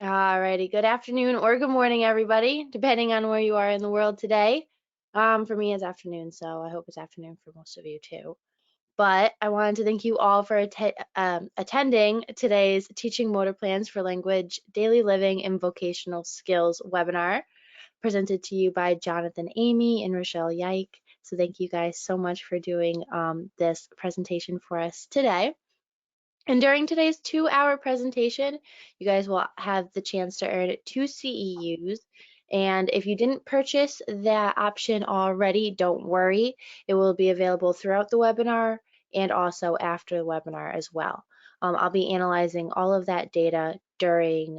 Alrighty, good afternoon or good morning, everybody, depending on where you are in the world today. For me, it's afternoon, so I hope it's afternoon for most of you too. But I wanted to thank you all for attending today's Teaching Motor Plans for Language, Daily Living, and Vocational Skills webinar presented to you by Jonathan Amey and Richele Yeich. So thank you guys so much for doing this presentation for us today. And during today's 2-hour presentation, you guys will have the chance to earn 2 CEUs. And if you didn't purchase that option already, don't worry. It will be available throughout the webinar and also after the webinar as well. I'll be analyzing all of that data during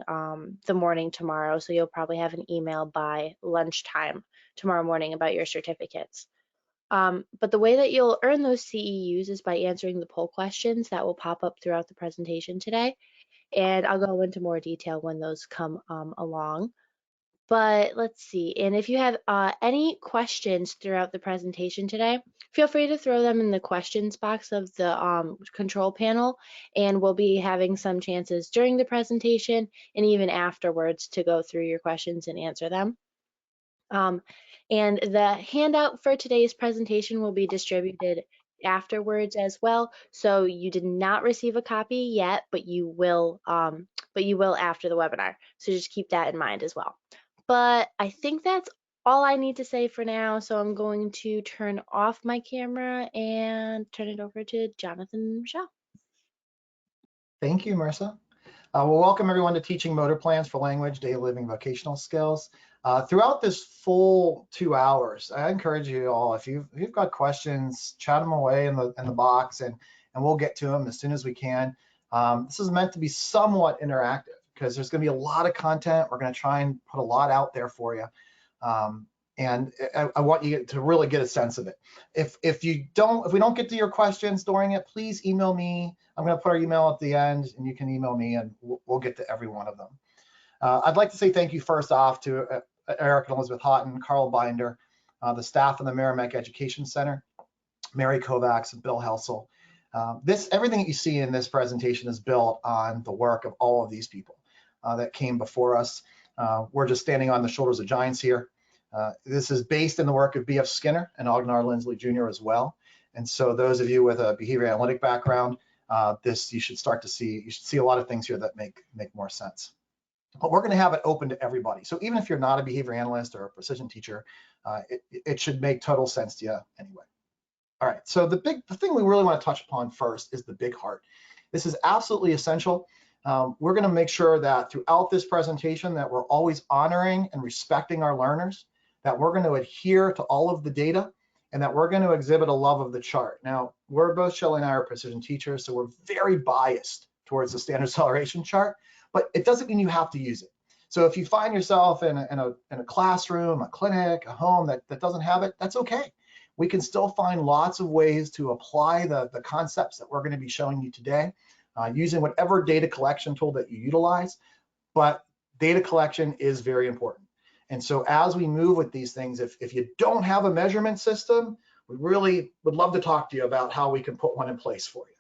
the morning tomorrow, so you'll probably have an email by lunchtime tomorrow morning about your certificates. But the way that you'll earn those CEUs is by answering the poll questions that will pop up throughout the presentation today. And I'll go into more detail when those come along. But let's see. And if you have any questions throughout the presentation today, feel free to throw them in the questions box of the control panel. And we'll be having some chances during the presentation and even afterwards to go through your questions and answer them. And the handout for today's presentation will be distributed afterwards as well. So you did not receive a copy yet, but you will after the webinar. So just keep that in mind as well. But I think that's all I need to say for now. So I'm going to turn off my camera and turn it over to Jonathan and Michelle. Thank you, Marissa. Well, welcome everyone to Teaching Motor Plans for Language, Daily Living, Vocational Skills. Throughout this full 2 hours, I encourage you all, if you've got questions, chat them away in the box, and we'll get to them as soon as we can. This is meant to be somewhat interactive because there's going to be a lot of content. We're going to try and put a lot out there for you. And I want you to really get a sense of it. If we don't get to your questions during it, please email me. I'm going to put our email at the end, and you can email me, and we'll get to every one of them. I'd like to say thank you first off to Eric and Elizabeth Houghton, Carl Binder, the staff in the Merrimack Education Center, Mary Kovacs, and Bill Helsel. Everything that you see in this presentation is built on the work of all of these people that came before us. We're just standing on the shoulders of giants here. This is based in the work of B.F. Skinner and Ognar Lindsley Jr. as well. And so those of you with a behavior analytic background, you should see a lot of things here that make more sense. But we're going to have it open to everybody. So even if you're not a behavior analyst or a precision teacher, it should make total sense to you anyway. All right, so the thing we really want to touch upon first is the big heart. This is absolutely essential. We're going to make sure that throughout this presentation that we're always honoring and respecting our learners, that we're going to adhere to all of the data, and that we're going to exhibit a love of the chart. Now, Shelley and I are precision teachers, so we're very biased towards the standard acceleration chart, but it doesn't mean you have to use it. So if you find yourself in a classroom, a clinic, a home that doesn't have it, that's okay. We can still find lots of ways to apply the concepts that we're going to be showing you today using whatever data collection tool that you utilize, but data collection is very important. And so as we move with these things, if you don't have a measurement system, we really would love to talk to you about how we can put one in place for you.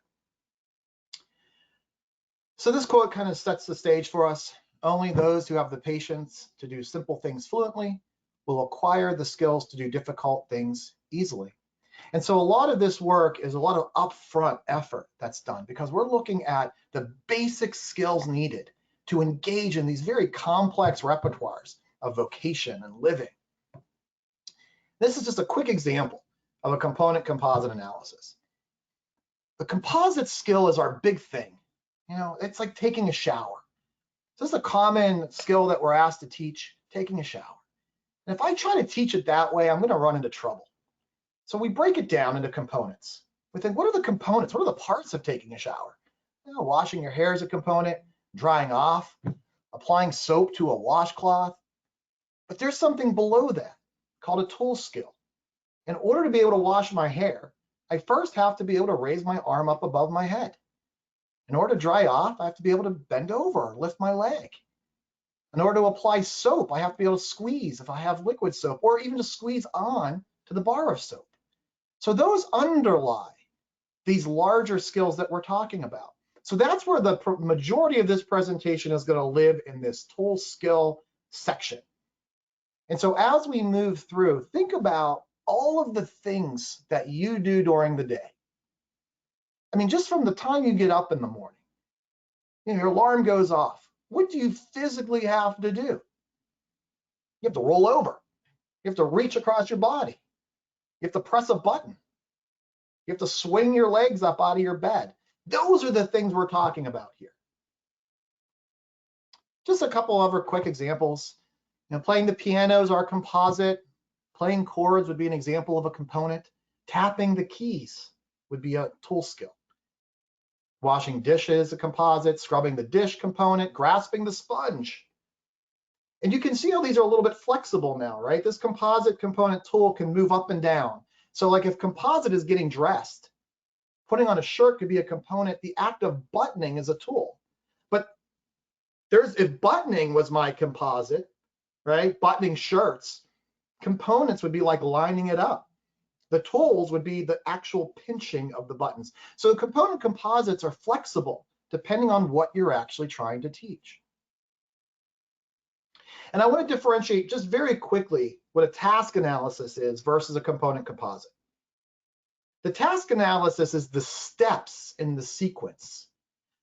So this quote kind of sets the stage for us. Only those who have the patience to do simple things fluently will acquire the skills to do difficult things easily. And so a lot of this work is a lot of upfront effort that's done because we're looking at the basic skills needed to engage in these very complex repertoires of vocation and living. This is just a quick example of a component composite analysis. The composite skill is our big thing. You know, it's like taking a shower. This is a common skill that we're asked to teach, taking a shower. And if I try to teach it that way, I'm going to run into trouble. So we break it down into components. We think, what are the components? What are the parts of taking a shower? You know, washing your hair is a component, drying off, applying soap to a washcloth. But there's something below that called a tool skill. In order to be able to wash my hair, I first have to be able to raise my arm up above my head. In order to dry off, I have to be able to bend over, lift my leg. In order to apply soap, I have to be able to squeeze if I have liquid soap, or even to squeeze on to the bar of soap. So those underlie these larger skills that we're talking about. So that's where the majority of this presentation is going to live, in this tool skill section. And so as we move through, think about all of the things that you do during the day. I mean, just from the time you get up in the morning, your alarm goes off. What do you physically have to do? You have to roll over. You have to reach across your body. You have to press a button. You have to swing your legs up out of your bed. Those are the things we're talking about here. Just a couple other quick examples. Playing the piano is our composite. Playing chords would be an example of a component. Tapping the keys would be a tool skill. Washing dishes, a composite. Scrubbing the dish component. Grasping the sponge. And you can see how these are a little bit flexible now, right? This composite component tool can move up and down. So like if composite is getting dressed, putting on a shirt could be a component. The act of buttoning is a tool. But if buttoning was my composite, right? Buttoning shirts, components would be like lining it up. The tools would be the actual pinching of the buttons. So component composites are flexible depending on what you're actually trying to teach. And I want to differentiate just very quickly what a task analysis is versus a component composite. The task analysis is the steps in the sequence.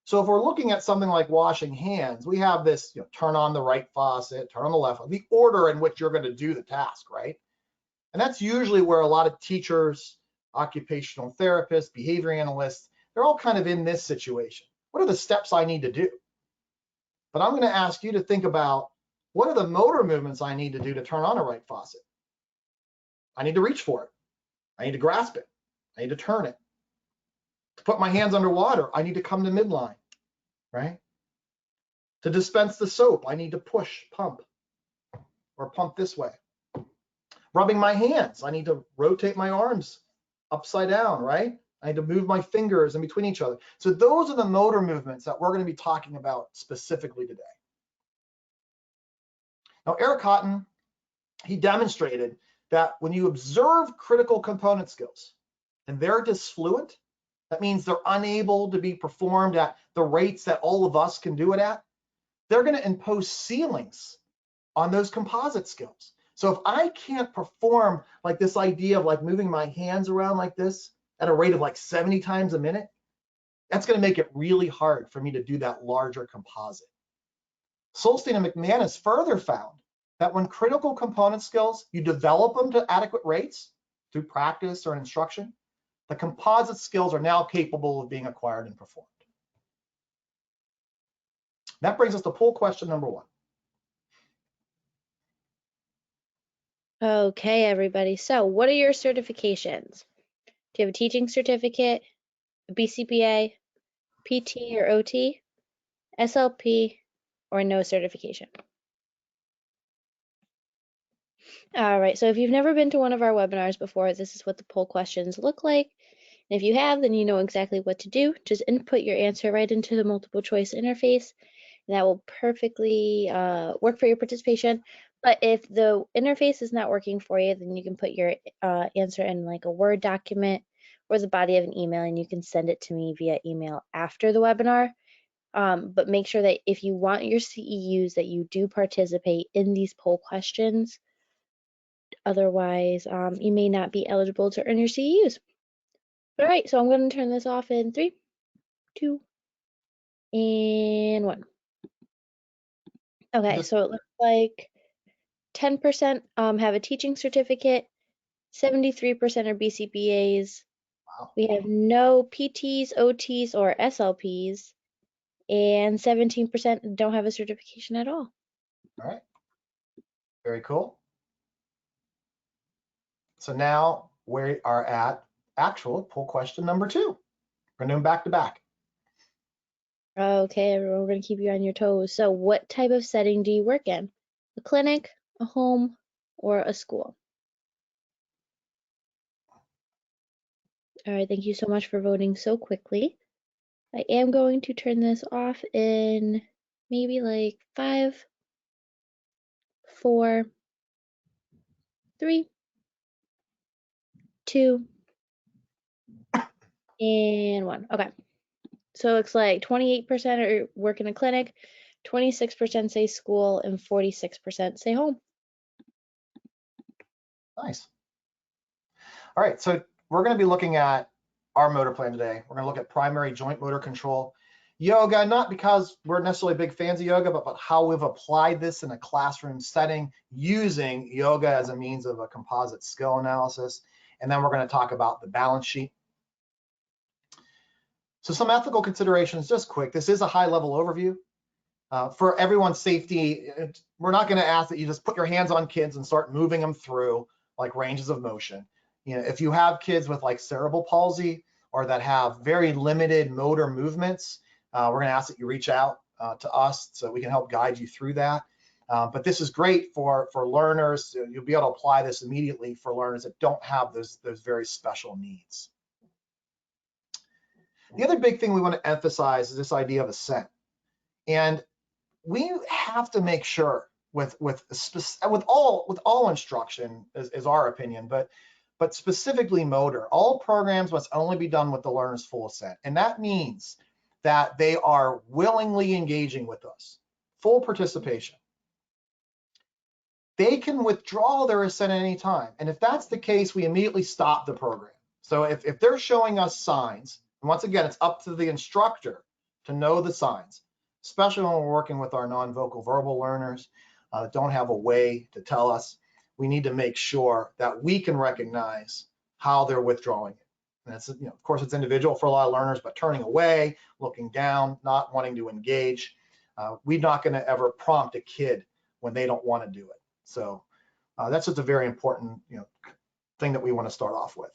So if we're looking at something like washing hands, we have this, turn on the right faucet, turn on the left, the order in which you're going to do the task, right? And that's usually where a lot of teachers, occupational therapists, behavior analysts, they're all kind of in this situation. What are the steps I need to do? But I'm going to ask you to think about, what are the motor movements I need to do to turn on a right faucet? I need to reach for it. I need to grasp it. I need to turn it. To put my hands underwater, I need to come to midline, right? To dispense the soap, I need to push, pump, or pump this way. Rubbing my hands, I need to rotate my arms upside down, right? I need to move my fingers in between each other. So those are the motor movements that we're going to be talking about specifically today. Now, Eric Houghton, he demonstrated that when you observe critical component skills and they're disfluent, that means they're unable to be performed at the rates that all of us can do it at, they're going to impose ceilings on those composite skills. So if I can't perform like this idea of like moving my hands around like this at a rate of like 70 times a minute, that's going to make it really hard for me to do that larger composite. Solstein and McManus further found that when critical component skills, you develop them to adequate rates through practice or instruction, the composite skills are now capable of being acquired and performed. That brings us to poll question number 1. Okay, everybody. So what are your certifications? Do you have a teaching certificate, a BCBA, PT or OT, SLP, or no certification? All right, so if you've never been to one of our webinars before, this is what the poll questions look like. And if you have, then you know exactly what to do. Just input your answer right into the multiple choice interface, and that will perfectly work for your participation. But if the interface is not working for you, then you can put your answer in like a Word document or the body of an email, and you can send it to me via email after the webinar. But make sure that if you want your CEUs, that you do participate in these poll questions. Otherwise, you may not be eligible to earn your CEUs. All right, so I'm going to turn this off in 3, 2, and 1. Okay, so it looks like 10% have a teaching certificate, 73% are BCBAs. Wow. We have no PTs, OTs, or SLPs, and 17% don't have a certification at all. All right. Very cool. So now we are at actual poll question number 2. We're going to do them back to back. Okay, everyone, we're going to keep you on your toes. So what type of setting do you work in? A clinic, a home, or a school? All right, thank you so much for voting so quickly. I am going to turn this off in maybe like 5, 4, 3, 2, and 1. Okay, So it looks like 28% are work in a clinic, 26% say school, and 46% say home. Nice. All right, so we're going to be looking at our motor plan today. We're going to look at primary joint motor control. Yoga, not because we're necessarily big fans of yoga, but how we've applied this in a classroom setting using yoga as a means of a composite skill analysis. And then we're going to talk about the balance sheet. So some ethical considerations, just quick. This is a high-level overview. For everyone's safety, we're not going to ask that you just put your hands on kids and start moving them through like ranges of motion. You know, if you have kids with like cerebral palsy or that have very limited motor movements, we're going to ask that you reach out to us so we can help guide you through that. But this is great for learners. You'll be able to apply this immediately for learners that don't have those very special needs. The other big thing we want to emphasize is this idea of assent. And we have to make sure with all instruction is our opinion, but specifically motor, all programs must only be done with the learner's full assent. And that means that they are willingly engaging with us, full participation. They can withdraw their assent at any time. And if that's the case, we immediately stop the program. So if they're showing us signs, and once again, it's up to the instructor to know the signs, especially when we're working with our non-vocal verbal learners that don't have a way to tell us. We need to make sure that we can recognize how they're withdrawing it. And that's, you know, of course, it's individual for a lot of learners, but turning away, looking down, not wanting to engage. We're not going to ever prompt a kid when they don't want to do it. So that's just a very important, you know, thing that we want to start off with.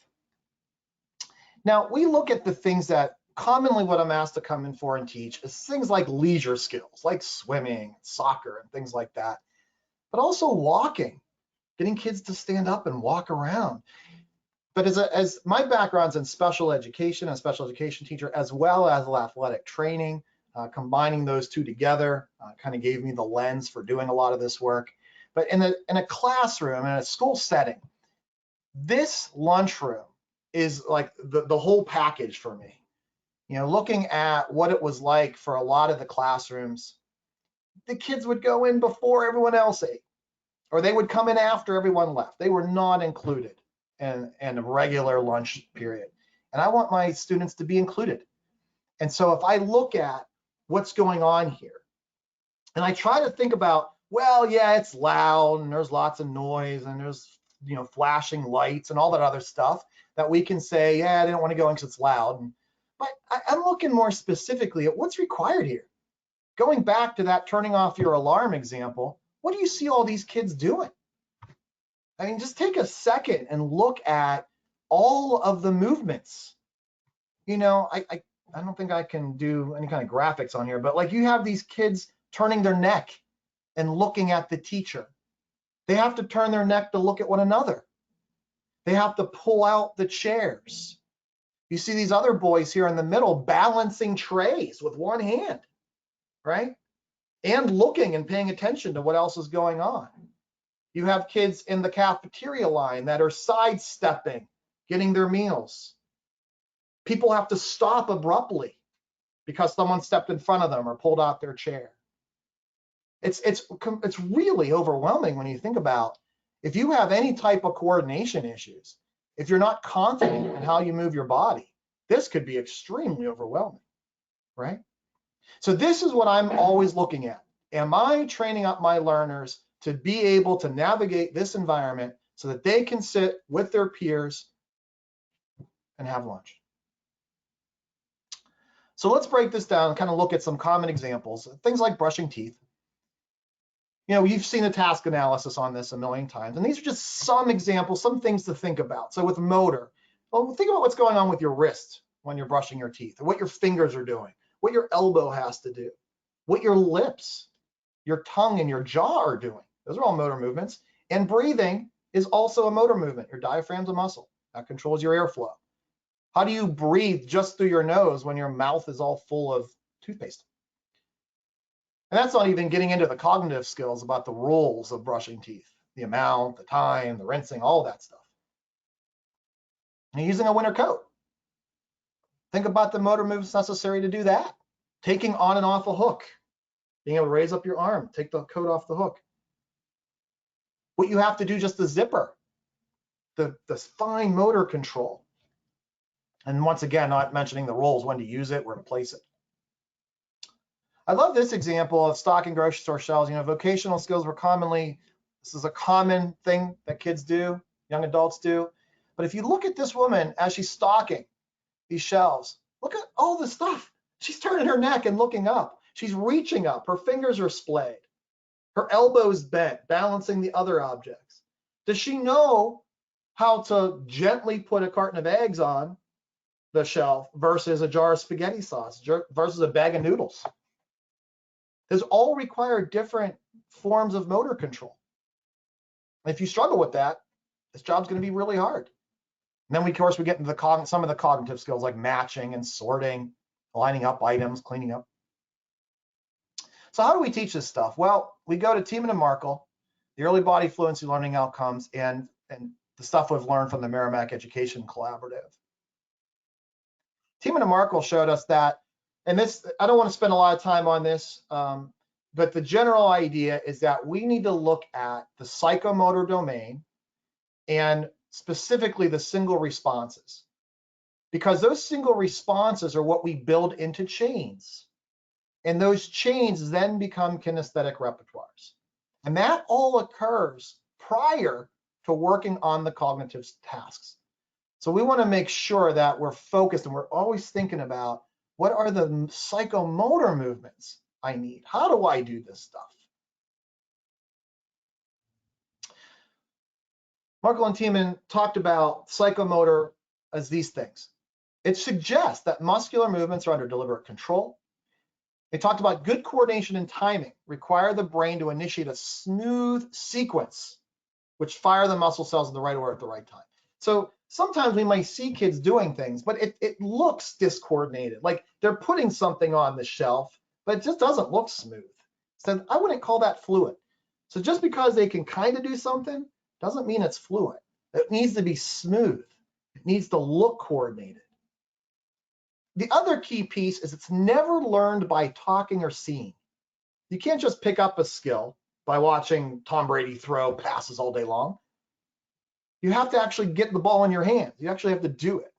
Now, we look at the things that commonly what I'm asked to come in for and teach is things like leisure skills, like swimming, soccer, and things like that, but also walking, getting kids to stand up and walk around. But as my background's in special education, a special education teacher, as well as athletic training, combining those two together kind of gave me the lens for doing a lot of this work. But in a classroom, in a school setting, this lunchroom is like the whole package for me. You know, looking at what it was like for a lot of the classrooms, the kids would go in before everyone else ate, or they would come in after everyone left. They were not included in a regular lunch period. And I want my students to be included. And so if I look at what's going on here, and I try to think about, well, yeah, it's loud and there's lots of noise and there's, you know, flashing lights and all that other stuff that we can say, yeah, I didn't want to go in because it's loud. But I'm looking more specifically at what's required here. Going back to that turning off your alarm example, what do you see all these kids doing? I mean, just take a second and look at all of the movements. You know, I don't think I can do any kind of graphics on here, but like you have these kids turning their neck and looking at the teacher. They have to turn their neck to look at one another. They have to pull out the chairs. You see these other boys here in the middle balancing trays with one hand, right? And looking and paying attention to what else is going on. You have kids in the cafeteria line that are sidestepping, getting their meals. People have to stop abruptly because someone stepped in front of them or pulled out their chair. It's really overwhelming when you think about if you have any type of coordination issues, if you're not confident in how you move your body, this could be extremely overwhelming, right? So this is what I'm always looking at. Am I training up my learners to be able to navigate this environment so that they can sit with their peers and have lunch? So let's break this down and kind of look at some common examples, things like brushing teeth. You know, you've seen a task analysis on this a million times, and these are just some examples, some things to think about. So with motor, well, think about what's going on with your wrist when you're brushing your teeth, or what your fingers are doing, what your elbow has to do, what your lips, your tongue, and your jaw are doing. Those are all motor movements. And breathing is also a motor movement. Your diaphragm's a muscle that controls your airflow. How do you breathe just through your nose when your mouth is all full of toothpaste? And that's not even getting into the cognitive skills about the rules of brushing teeth, the amount, the time, the rinsing, all that stuff. And using a winter coat. Think about the motor movements necessary to do that. Taking on and off a hook, being able to raise up your arm, take the coat off the hook. What you have to do, just the zipper, the fine motor control. And once again, not mentioning the roles, when to use it, where to place it. I love this example of stocking grocery store shelves. You know, vocational skills were commonly, this is a common thing that kids do, young adults do. But if you look at this woman as she's stocking these shelves, look at all the stuff. She's turning her neck and looking up. She's reaching up. Her fingers are splayed. Her elbows bent, balancing the other objects. Does she know how to gently put a carton of eggs on the shelf versus a jar of spaghetti sauce versus a bag of noodles? Those all require different forms of motor control. And if you struggle with that, this job's going to be really hard. And then, of course, we get into some of the cognitive skills like matching and sorting, lining up items, cleaning up. So how do we teach this stuff? Well, we go to Tiemann and Markle, the early body fluency learning outcomes, and the stuff we've learned from the Merrimack Education Collaborative. Tiemann and Markle showed us that, and this, I don't want to spend a lot of time on this, but the general idea is that we need to look at the psychomotor domain and specifically the single responses, because those single responses are what we build into chains. And those chains then become kinesthetic repertoires. And that all occurs prior to working on the cognitive tasks. So we want to make sure that we're focused and we're always thinking about, what are the psychomotor movements I need? How do I do this stuff? Markle and Tiemann talked about psychomotor as these things. It suggests that muscular movements are under deliberate control. They talked about good coordination and timing require the brain to initiate a smooth sequence, which fire the muscle cells in the right order at the right time. So sometimes we might see kids doing things, but it looks discoordinated, like they're putting something on the shelf, but it just doesn't look smooth. So I wouldn't call that fluent. So just because they can kind of do something doesn't mean it's fluent. It needs to be smooth. It needs to look coordinated. The other key piece is it's never learned by talking or seeing. You can't just pick up a skill by watching Tom Brady throw passes all day long. You have to actually get the ball in your hands. You actually have to do it.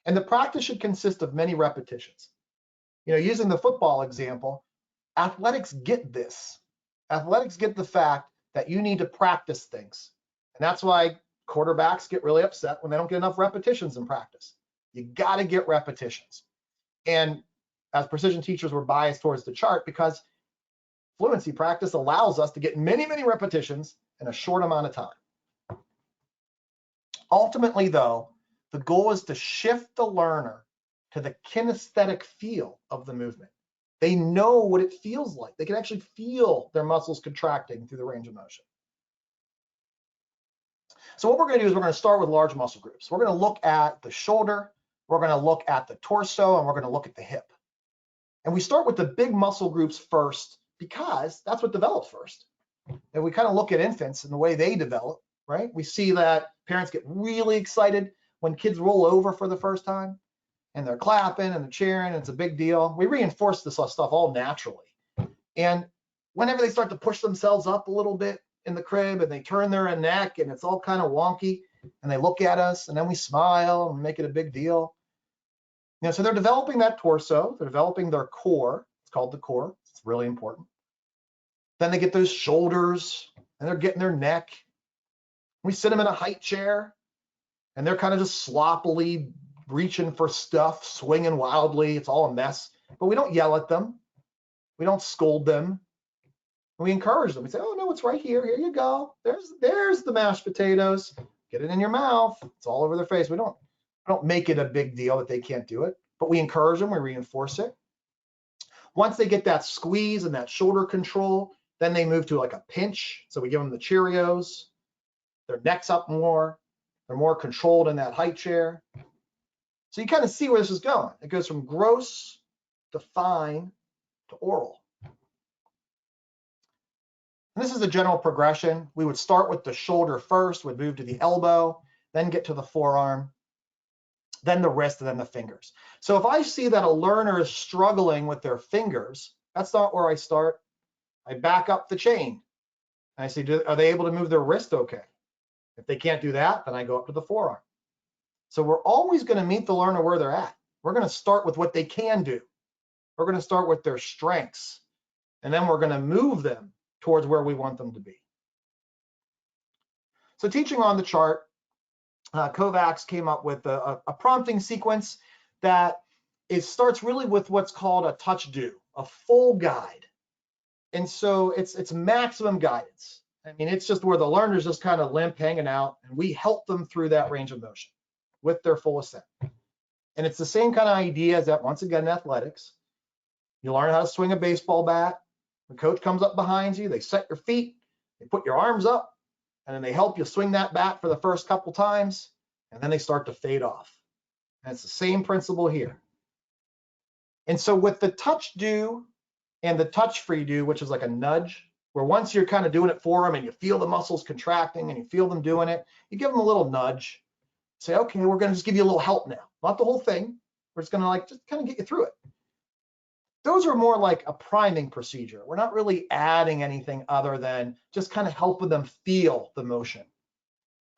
And the practice should consist of many repetitions. You know, using the football example, athletics get this. Athletics get the fact that you need to practice things. And that's why quarterbacks get really upset when they don't get enough repetitions in practice. You got to get repetitions. And as precision teachers, we're biased towards the chart because fluency practice allows us to get many, many repetitions in a short amount of time. Ultimately, though, the goal is to shift the learner to the kinesthetic feel of the movement. They know what it feels like. They can actually feel their muscles contracting through the range of motion. So what we're going to do is we're going to start with large muscle groups. We're going to look at the shoulder, we're going to look at the torso, and we're going to look at the hip. And we start with the big muscle groups first because that's what develops first. And we kind of look at infants and the way they develop, right? We see that parents get really excited when kids roll over for the first time and they're clapping and they're cheering and it's a big deal. We reinforce this stuff all naturally. And whenever they start to push themselves up a little bit in the crib and they turn their neck and it's all kind of wonky and they look at us and then we smile and make it a big deal. You know, so they're developing that torso, they're developing their core. It's called the core. It's really important. Then they get those shoulders and they're getting their neck. We sit them in a height chair and they're kind of just sloppily reaching for stuff, swinging wildly. It's all a mess, but we don't yell at them. We don't scold them. We encourage them. We say, oh no, it's right here. Here you go. There's the mashed potatoes. Get it in your mouth. It's all over their face. We don't make it a big deal that they can't do it, but we encourage them, we reinforce it. Once they get that squeeze and that shoulder control, then they move to like a pinch. So we give them the Cheerios, their neck's up more, they're more controlled in that height chair. So you kind of see where this is going. It goes from gross to fine to oral. And this is the general progression. We would start with the shoulder first, would move to the elbow, then get to the forearm. then the wrist, and then the fingers. So if I see that a learner is struggling with their fingers, that's not where I start. I back up the chain. And I say, are they able to move their wrist okay? If they can't do that, then I go up to the forearm. So we're always going to meet the learner where they're at. We're going to start with what they can do. We're going to start with their strengths, and then we're going to move them towards where we want them to be. So teaching on the chart, Kovacs came up with a prompting sequence that starts really with what's called a touch do, a full guide. And so it's maximum guidance. I mean, it's just where the learner's just kind of limp, hanging out, and we help them through that range of motion with their full ascent. And it's the same kind of idea as that, once again, in athletics. You learn how to swing a baseball bat. The coach comes up behind you, they set your feet, they put your arms up, and then they help you swing that bat for the first couple times, and then they start to fade off. And it's the same principle here. And so with the touch do and the touch free do, which is like a nudge, where once you're kind of doing it for them and you feel the muscles contracting and you feel them doing it, you give them a little nudge. Say, okay, we're going to just give you a little help now. Not the whole thing. We're just going to just kind of get you through it. Those are more like a priming procedure. We're not really adding anything other than just kind of helping them feel the motion.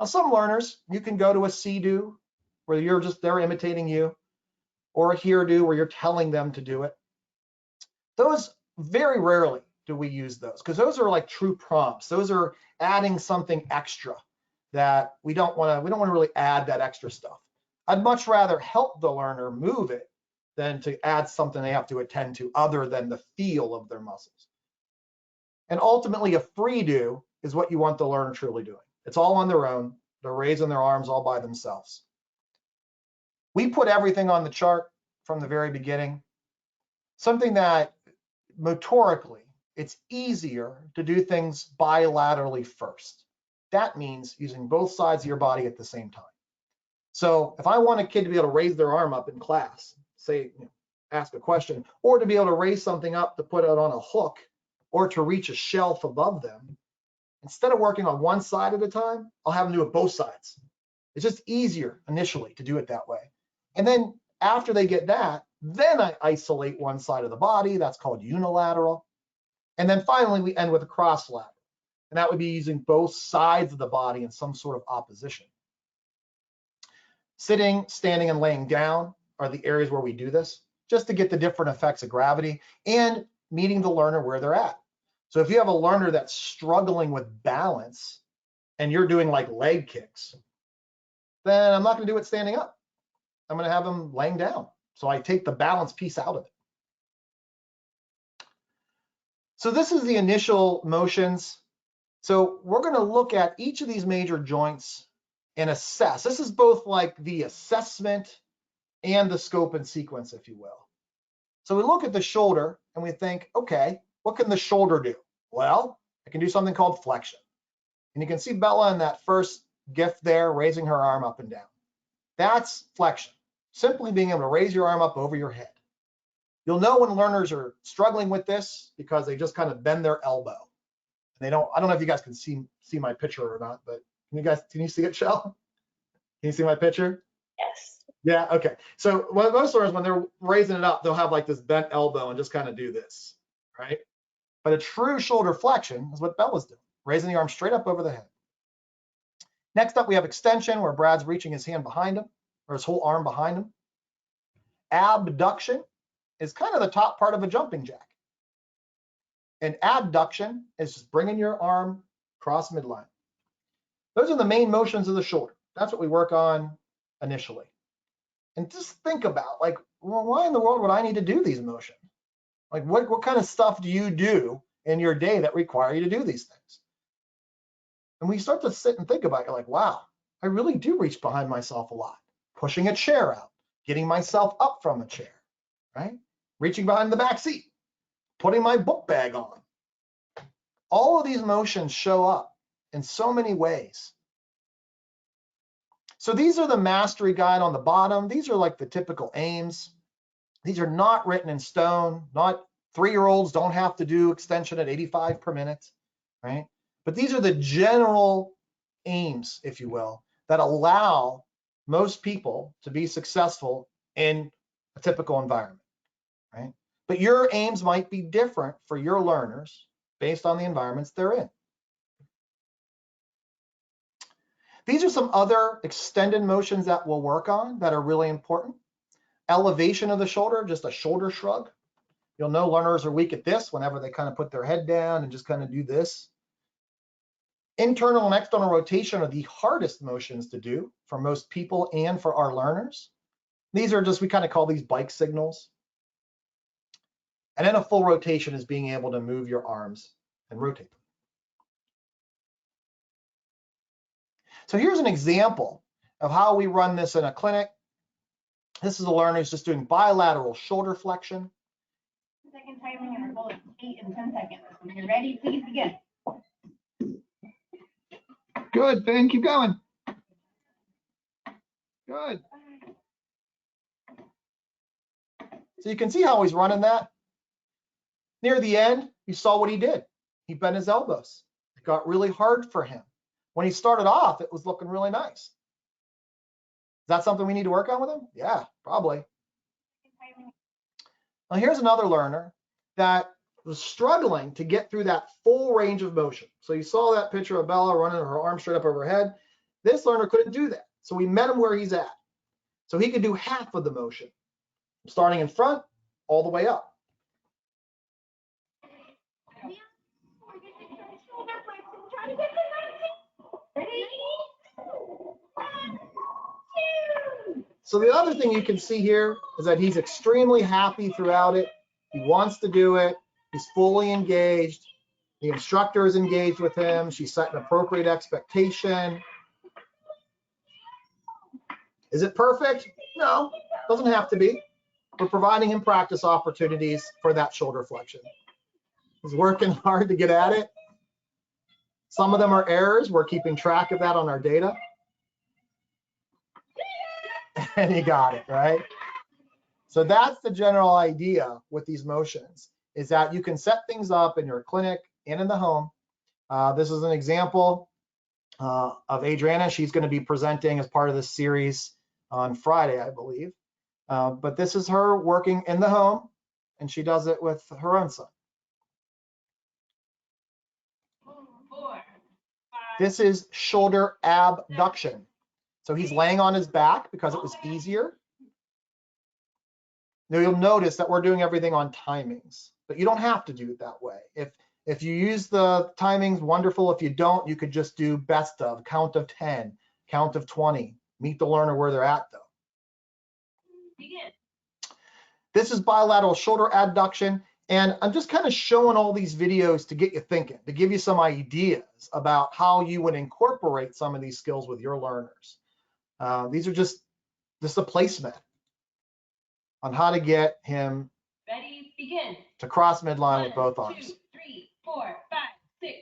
Now, some learners, you can go to a see do where they're imitating you, or a hear do where you're telling them to do it. Those, very rarely do we use those, because those are like true prompts. Those are adding something extra that we don't want to really add that extra stuff. I'd much rather help the learner move it than to add something they have to attend to other than the feel of their muscles. And ultimately, a free do is what you want the learner truly doing. It's all on their own. They're raising their arms all by themselves. We put everything on the chart from the very beginning. Something that motorically, it's easier to do things bilaterally first. That means using both sides of your body at the same time. So if I want a kid to be able to raise their arm up in class, say, ask a question, or to be able to raise something up to put it on a hook, or to reach a shelf above them, instead of working on one side at a time, I'll have them do it both sides. It's just easier initially to do it that way. And then after they get that, then I isolate one side of the body. That's called unilateral. And then finally, we end with a cross lateral. And that would be using both sides of the body in some sort of opposition. Sitting, standing, and laying down are the areas where we do this, just to get the different effects of gravity and meeting the learner where they're at. So if you have a learner that's struggling with balance and you're doing like leg kicks, then I'm not going to do it standing up. I'm going to have them laying down. So I take the balance piece out of it. So this is the initial motions. So we're going to look at each of these major joints and assess. This is both like the assessment and the scope and sequence, if you will. So we look at the shoulder and we think, okay, what can the shoulder do? Well, it can do something called flexion. And you can see Bella in that first GIF there, raising her arm up and down. That's flexion, simply being able to raise your arm up over your head. You'll know when learners are struggling with this because they just kind of bend their elbow. And I don't know if you guys can see my picture or not, but can you see it, Shell? Can you see my picture? Yes. Yeah, okay. So most learners, when they're raising it up, they'll have like this bent elbow and just kind of do this, right? But a true shoulder flexion is what Bella's doing, raising the arm straight up over the head. Next up, we have extension, where Brad's reaching his hand behind him, or his whole arm behind him. Abduction is kind of the top part of a jumping jack. And adduction is just bringing your arm across midline. Those are the main motions of the shoulder. That's what we work on initially. And just think about, like, well, why in the world would I need to do these motions? Like, what kind of stuff do you do in your day that require you to do these things? And we start to sit and think about it, you're like, wow, I really do reach behind myself a lot. Pushing a chair out, getting myself up from a chair, right? Reaching behind the back seat, putting my book bag on. All of these motions show up in so many ways. So these are the mastery guide on the bottom. These are like the typical aims. These are not written in stone. Not 3-year-olds don't have to do extension at 85 per minute, right? But these are the general aims, if you will, that allow most people to be successful in a typical environment, right? But your aims might be different for your learners based on the environments they're in. These are some other extended motions that we'll work on that are really important. Elevation of the shoulder, just a shoulder shrug. You'll know learners are weak at this whenever they kind of put their head down and just kind of do this. Internal and external rotation are the hardest motions to do for most people and for our learners. These are just, we kind of call these bike signals. And then a full rotation is being able to move your arms and rotate them. So here's an example of how we run this in a clinic. This is a learner who's just doing bilateral shoulder flexion. Second timing and we're 8 and 10 seconds. When you're ready, please begin. Good, Ben, keep going. Good. So you can see how he's running that. Near the end, you saw what he did. He bent his elbows. It got really hard for him. When he started off, it was looking really nice. Is that something we need to work on with him? Yeah, probably. Now here's another learner that was struggling to get through that full range of motion. So you saw that picture of Bella running her arm straight up over her head. This learner couldn't do that. So we met him where he's at. So he could do half of the motion, starting in front all the way up. So the other thing you can see here is that he's extremely happy throughout it. He wants to do it. He's fully engaged. The instructor is engaged with him. She set an appropriate expectation. Is it perfect? No, doesn't have to be. We're providing him practice opportunities for that shoulder flexion. He's working hard to get at it. Some of them are errors. We're keeping track of that on our data. And he got it, right? So that's the general idea with these motions, is that you can set things up in your clinic and in the home. This is an example of Adriana. She's going to be presenting as part of this series on Friday, I believe. But this is her working in the home, and she does it with her own son. This is shoulder abduction. So he's laying on his back because it was easier. Now you'll notice that we're doing everything on timings, but you don't have to do it that way. If you use the timings, wonderful. If you don't, you could just do best of, count of 10, count of 20. Meet the learner where they're at, though. Begin. This is bilateral shoulder abduction, and I'm just kind of showing all these videos to get you thinking, to give you some ideas about how you would incorporate some of these skills with your learners. These are just a placement on how to get him Ready, begin. to cross midline 1, with both arms. 2, 3, 4, 5, 6,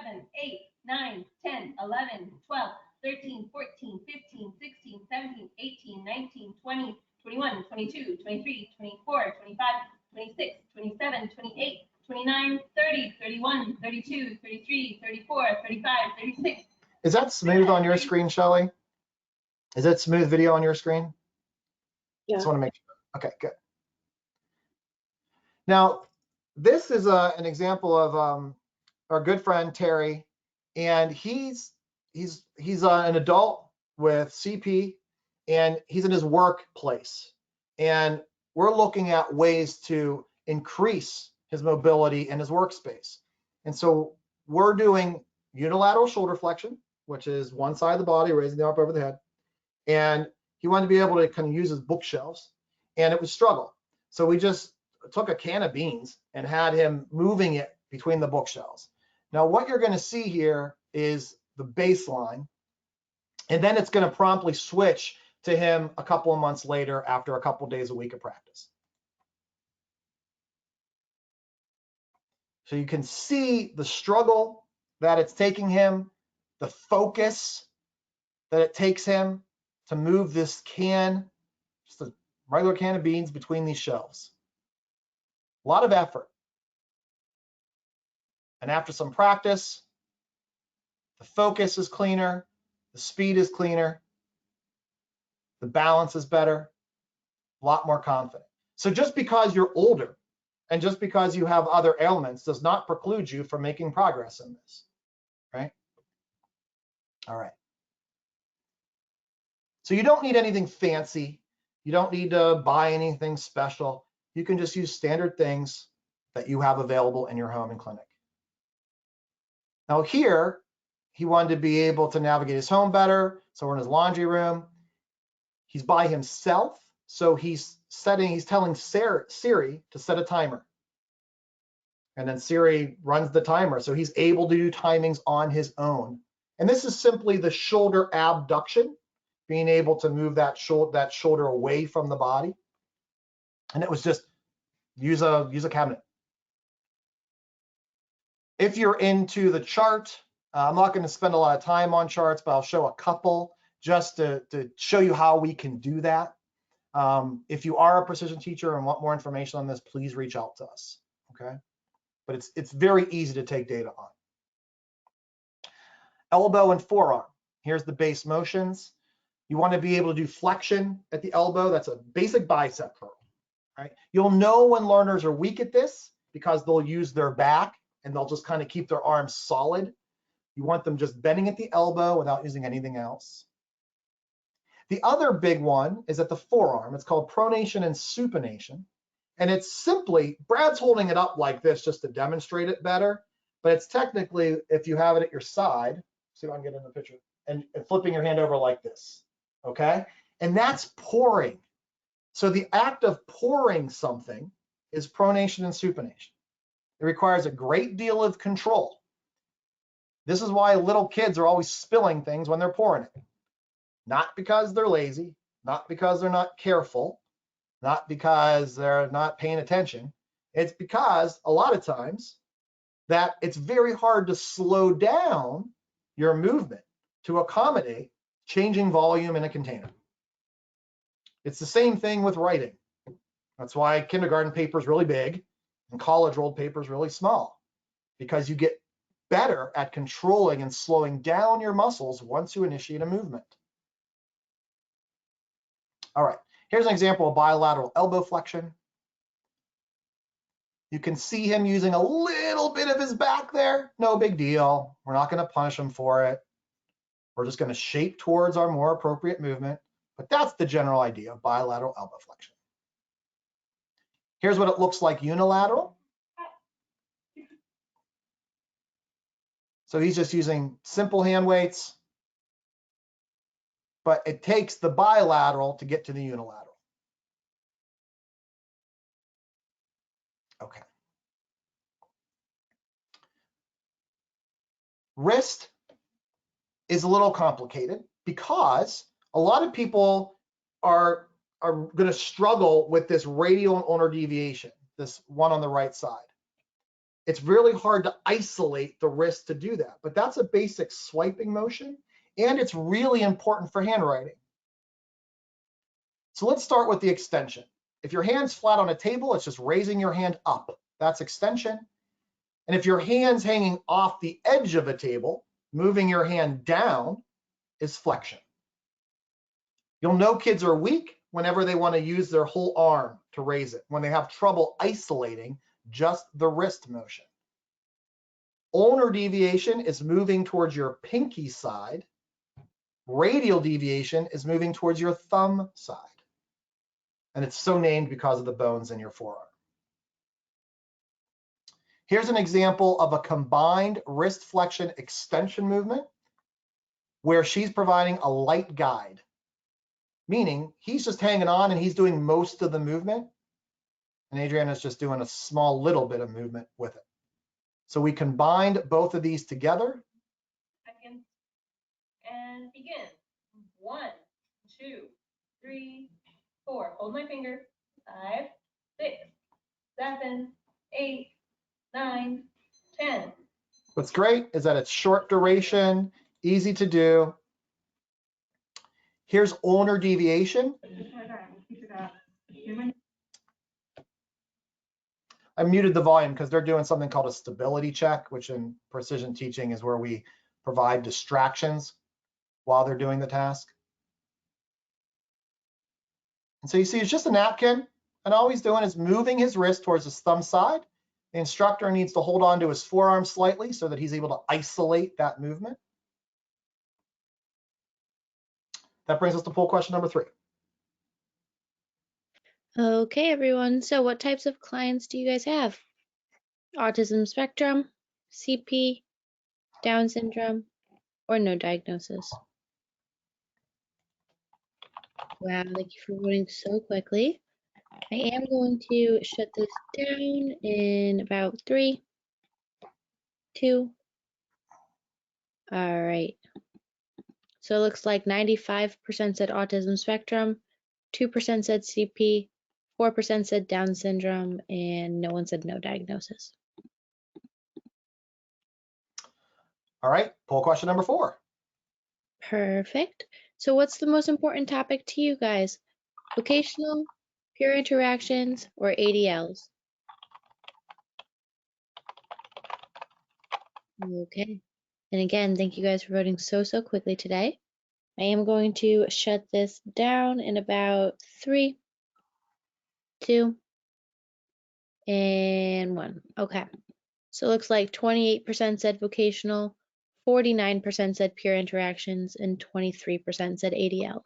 7, 8, 9, 10, 11, 12, 13, 14, 15, 16, 17, 18, 19, 20, 21, 22, 23, 24, 25, 26, 27, 28, 29, 30, 31, 32, 33, 34, 35, 36. Is that smooth on your screen, Shelley? Is that smooth video on your screen? Yeah. Just want to make sure. Okay, good. Now, this is an example of our good friend Terry, and he's an adult with CP, and he's in his workplace, and we're looking at ways to increase his mobility in his workspace. And so we're doing unilateral shoulder flexion, which is one side of the body raising the arm over the head, and he wanted to be able to kind of use his bookshelves, and it was struggle. So we just took a can of beans and had him moving it between the bookshelves. Now what you're going to see here is the baseline, and then it's going to promptly switch to him a couple of months later after a couple of days a week of practice. So you can see the struggle that it's taking him, the focus that it takes him to move this can, just a regular can of beans between these shelves. A lot of effort. And after some practice, the focus is cleaner, the speed is cleaner, The balance is better, a lot more confident. So just because you're older and just because you have other ailments does not preclude you from making progress in this, right? All right. So you don't need anything fancy. You don't need to buy anything special. You can just use standard things that you have available in your home and clinic. Now here, he wanted to be able to navigate his home better. So we're in his laundry room. He's by himself. So he's telling Siri to set a timer. And then Siri runs the timer. So he's able to do timings on his own. And this is simply the shoulder abduction, being able to move that shoulder away from the body. And it was just use a cabinet. If you're into the chart, I'm not going to spend a lot of time on charts, but I'll show a couple just to show you how we can do that. If you are a precision teacher and want more information on this, please reach out to us, okay? But it's very easy to take data on. Elbow and forearm. Here's the base motions. You want to be able to do flexion at the elbow. That's a basic bicep curl, right? You'll know when learners are weak at this because they'll use their back and they'll just kind of keep their arms solid. You want them just bending at the elbow without using anything else. The other big one is at the forearm. It's called pronation and supination. And it's simply, Brad's holding it up like this just to demonstrate it better, but it's technically, if you have it at your side, see if I can get in the picture, and flipping your hand over like this, okay? And that's pouring. So the act of pouring something is pronation and supination. It requires a great deal of control. This is why little kids are always spilling things when they're pouring it. Not because they're lazy, not because they're not careful, not because they're not paying attention. It's because a lot of times that it's very hard to slow down your movement to accommodate changing volume in a container. It's the same thing with writing. That's why kindergarten paper is really big and college rolled paper is really small, because you get better at controlling and slowing down your muscles once you initiate a movement. All right, here's an example of bilateral elbow flexion. You can see him using a little bit of his back there. No big deal. We're not going to punish him for it. We're just going to shape towards our more appropriate movement. But that's the general idea of bilateral elbow flexion. Here's what it looks like unilateral. So he's just using simple hand weights, but it takes the bilateral to get to the unilateral. Okay. Wrist is a little complicated because a lot of people are going to struggle with this radial and ulnar deviation, this one on the right side. It's really hard to isolate the wrist to do that, but that's a basic swiping motion, and it's really important for handwriting. So let's start with the extension. If your hand's flat on a table, it's just raising your hand up. That's extension. And if your hand's hanging off the edge of a table, moving your hand down is flexion. You'll know kids are weak whenever they want to use their whole arm to raise it, when they have trouble isolating just the wrist motion. Ulnar deviation is moving towards your pinky side. Radial deviation is moving towards your thumb side. And it's so named because of the bones in your forearm. Here's an example of a combined wrist flexion extension movement where she's providing a light guide, meaning he's just hanging on and he's doing most of the movement, and Adriana's just doing a small little bit of movement with it. So we combined both of these together. Second, and begin. 1, 2, 3, 4. Hold my finger. 5, 6, 7, 8, 9, 10. What's great is that it's short duration, easy to do. Here's ulnar deviation. I muted the volume because they're doing something called a stability check, which in precision teaching is where we provide distractions while they're doing the task. And so you see it's just a napkin, and all he's doing is moving his wrist towards his thumb side. The instructor needs to hold on to his forearm slightly so that he's able to isolate that movement. That brings us to poll question number 3. Okay, everyone. So what types of clients do you guys have? Autism spectrum, CP, Down syndrome, or no diagnosis? Wow, thank you for voting so quickly. I am going to shut this down in about 3, 2. All right. So it looks like 95% said autism spectrum, 2% said CP, 4% said Down syndrome, and no one said no diagnosis. All right, poll question number 4. Perfect. So what's the most important topic to you guys? Vocational, peer interactions, or ADLs? Okay. And again, thank you guys for voting so quickly today. I am going to shut this down in about 3, 2, and 1. Okay. So it looks like 28% said vocational, 49% said peer interactions, and 23% said ADLs.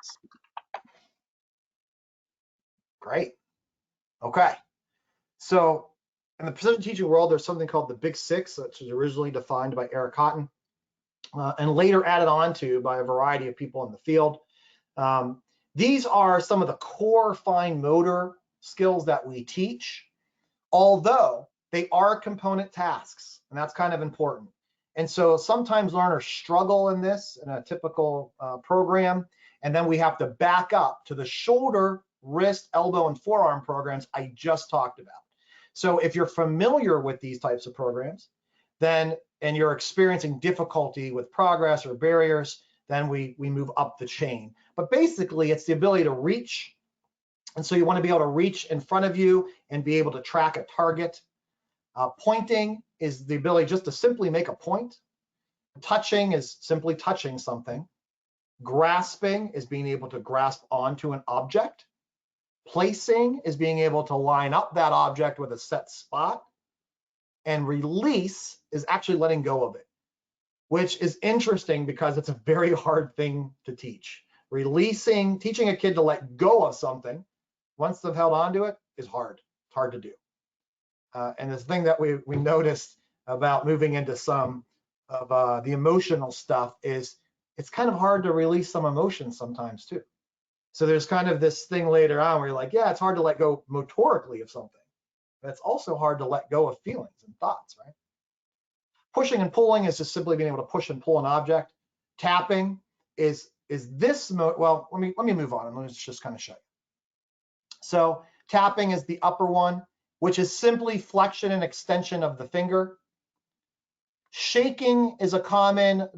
Great. Okay. So in the precision teaching world, there's something called the Big Six, which was originally defined by Eric Cotton and later added on to by a variety of people in the field. These are some of the core fine motor skills that we teach, although they are component tasks, and that's kind of important. And so sometimes learners struggle in this in a typical program, and then we have to back up to the shoulder, wrist, elbow, and forearm programs I just talked about. So if you're familiar with these types of programs, then and you're experiencing difficulty with progress or barriers, then we move up the chain. But basically, it's the ability to reach. And so you want to be able to reach in front of you and be able to track a target. Pointing is the ability just to simply make a point. Touching is simply touching something. Grasping is being able to grasp onto an object. Placing is being able to line up that object with a set spot. And release is actually letting go of it, which is interesting because it's a very hard thing to teach. Teaching a kid to let go of something once they've held on to it is hard. It's hard to do. And the thing that we noticed about moving into some of the emotional stuff is it's kind of hard to release some emotions sometimes too. So there's kind of this thing later on where you're like, yeah, it's hard to let go motorically of something, but it's also hard to let go of feelings and thoughts, right? Pushing and pulling is just simply being able to push and pull an object. Tapping is this well, let me move on and let me just kind of show you. So tapping is the upper one, which is simply flexion and extension of the finger. Shaking is a common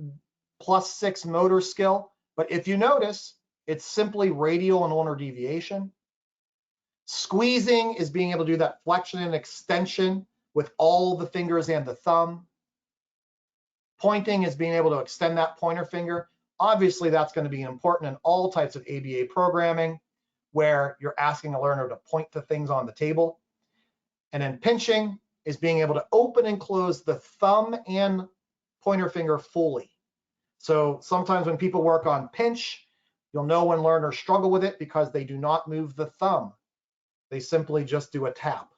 +6 motor skill, but if you notice, it's simply radial and ulnar deviation. Squeezing is being able to do that flexion and extension with all the fingers and the thumb. Pointing is being able to extend that pointer finger. Obviously, that's going to be important in all types of ABA programming where you're asking a learner to point to things on the table. And then pinching is being able to open and close the thumb and pointer finger fully. So sometimes when people work on pinch, you'll know when learners struggle with it because they do not move the thumb. They simply just do a tap.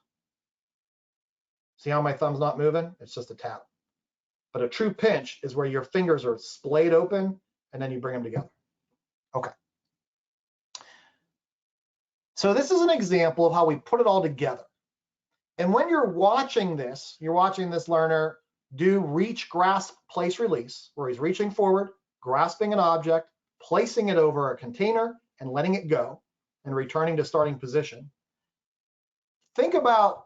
See how my thumb's not moving? It's just a tap. But a true pinch is where your fingers are splayed open and then you bring them together. Okay. So this is an example of how we put it all together. And when you're watching this learner do reach, grasp, place, release, where he's reaching forward, grasping an object, placing it over a container and letting it go and returning to starting position. Think about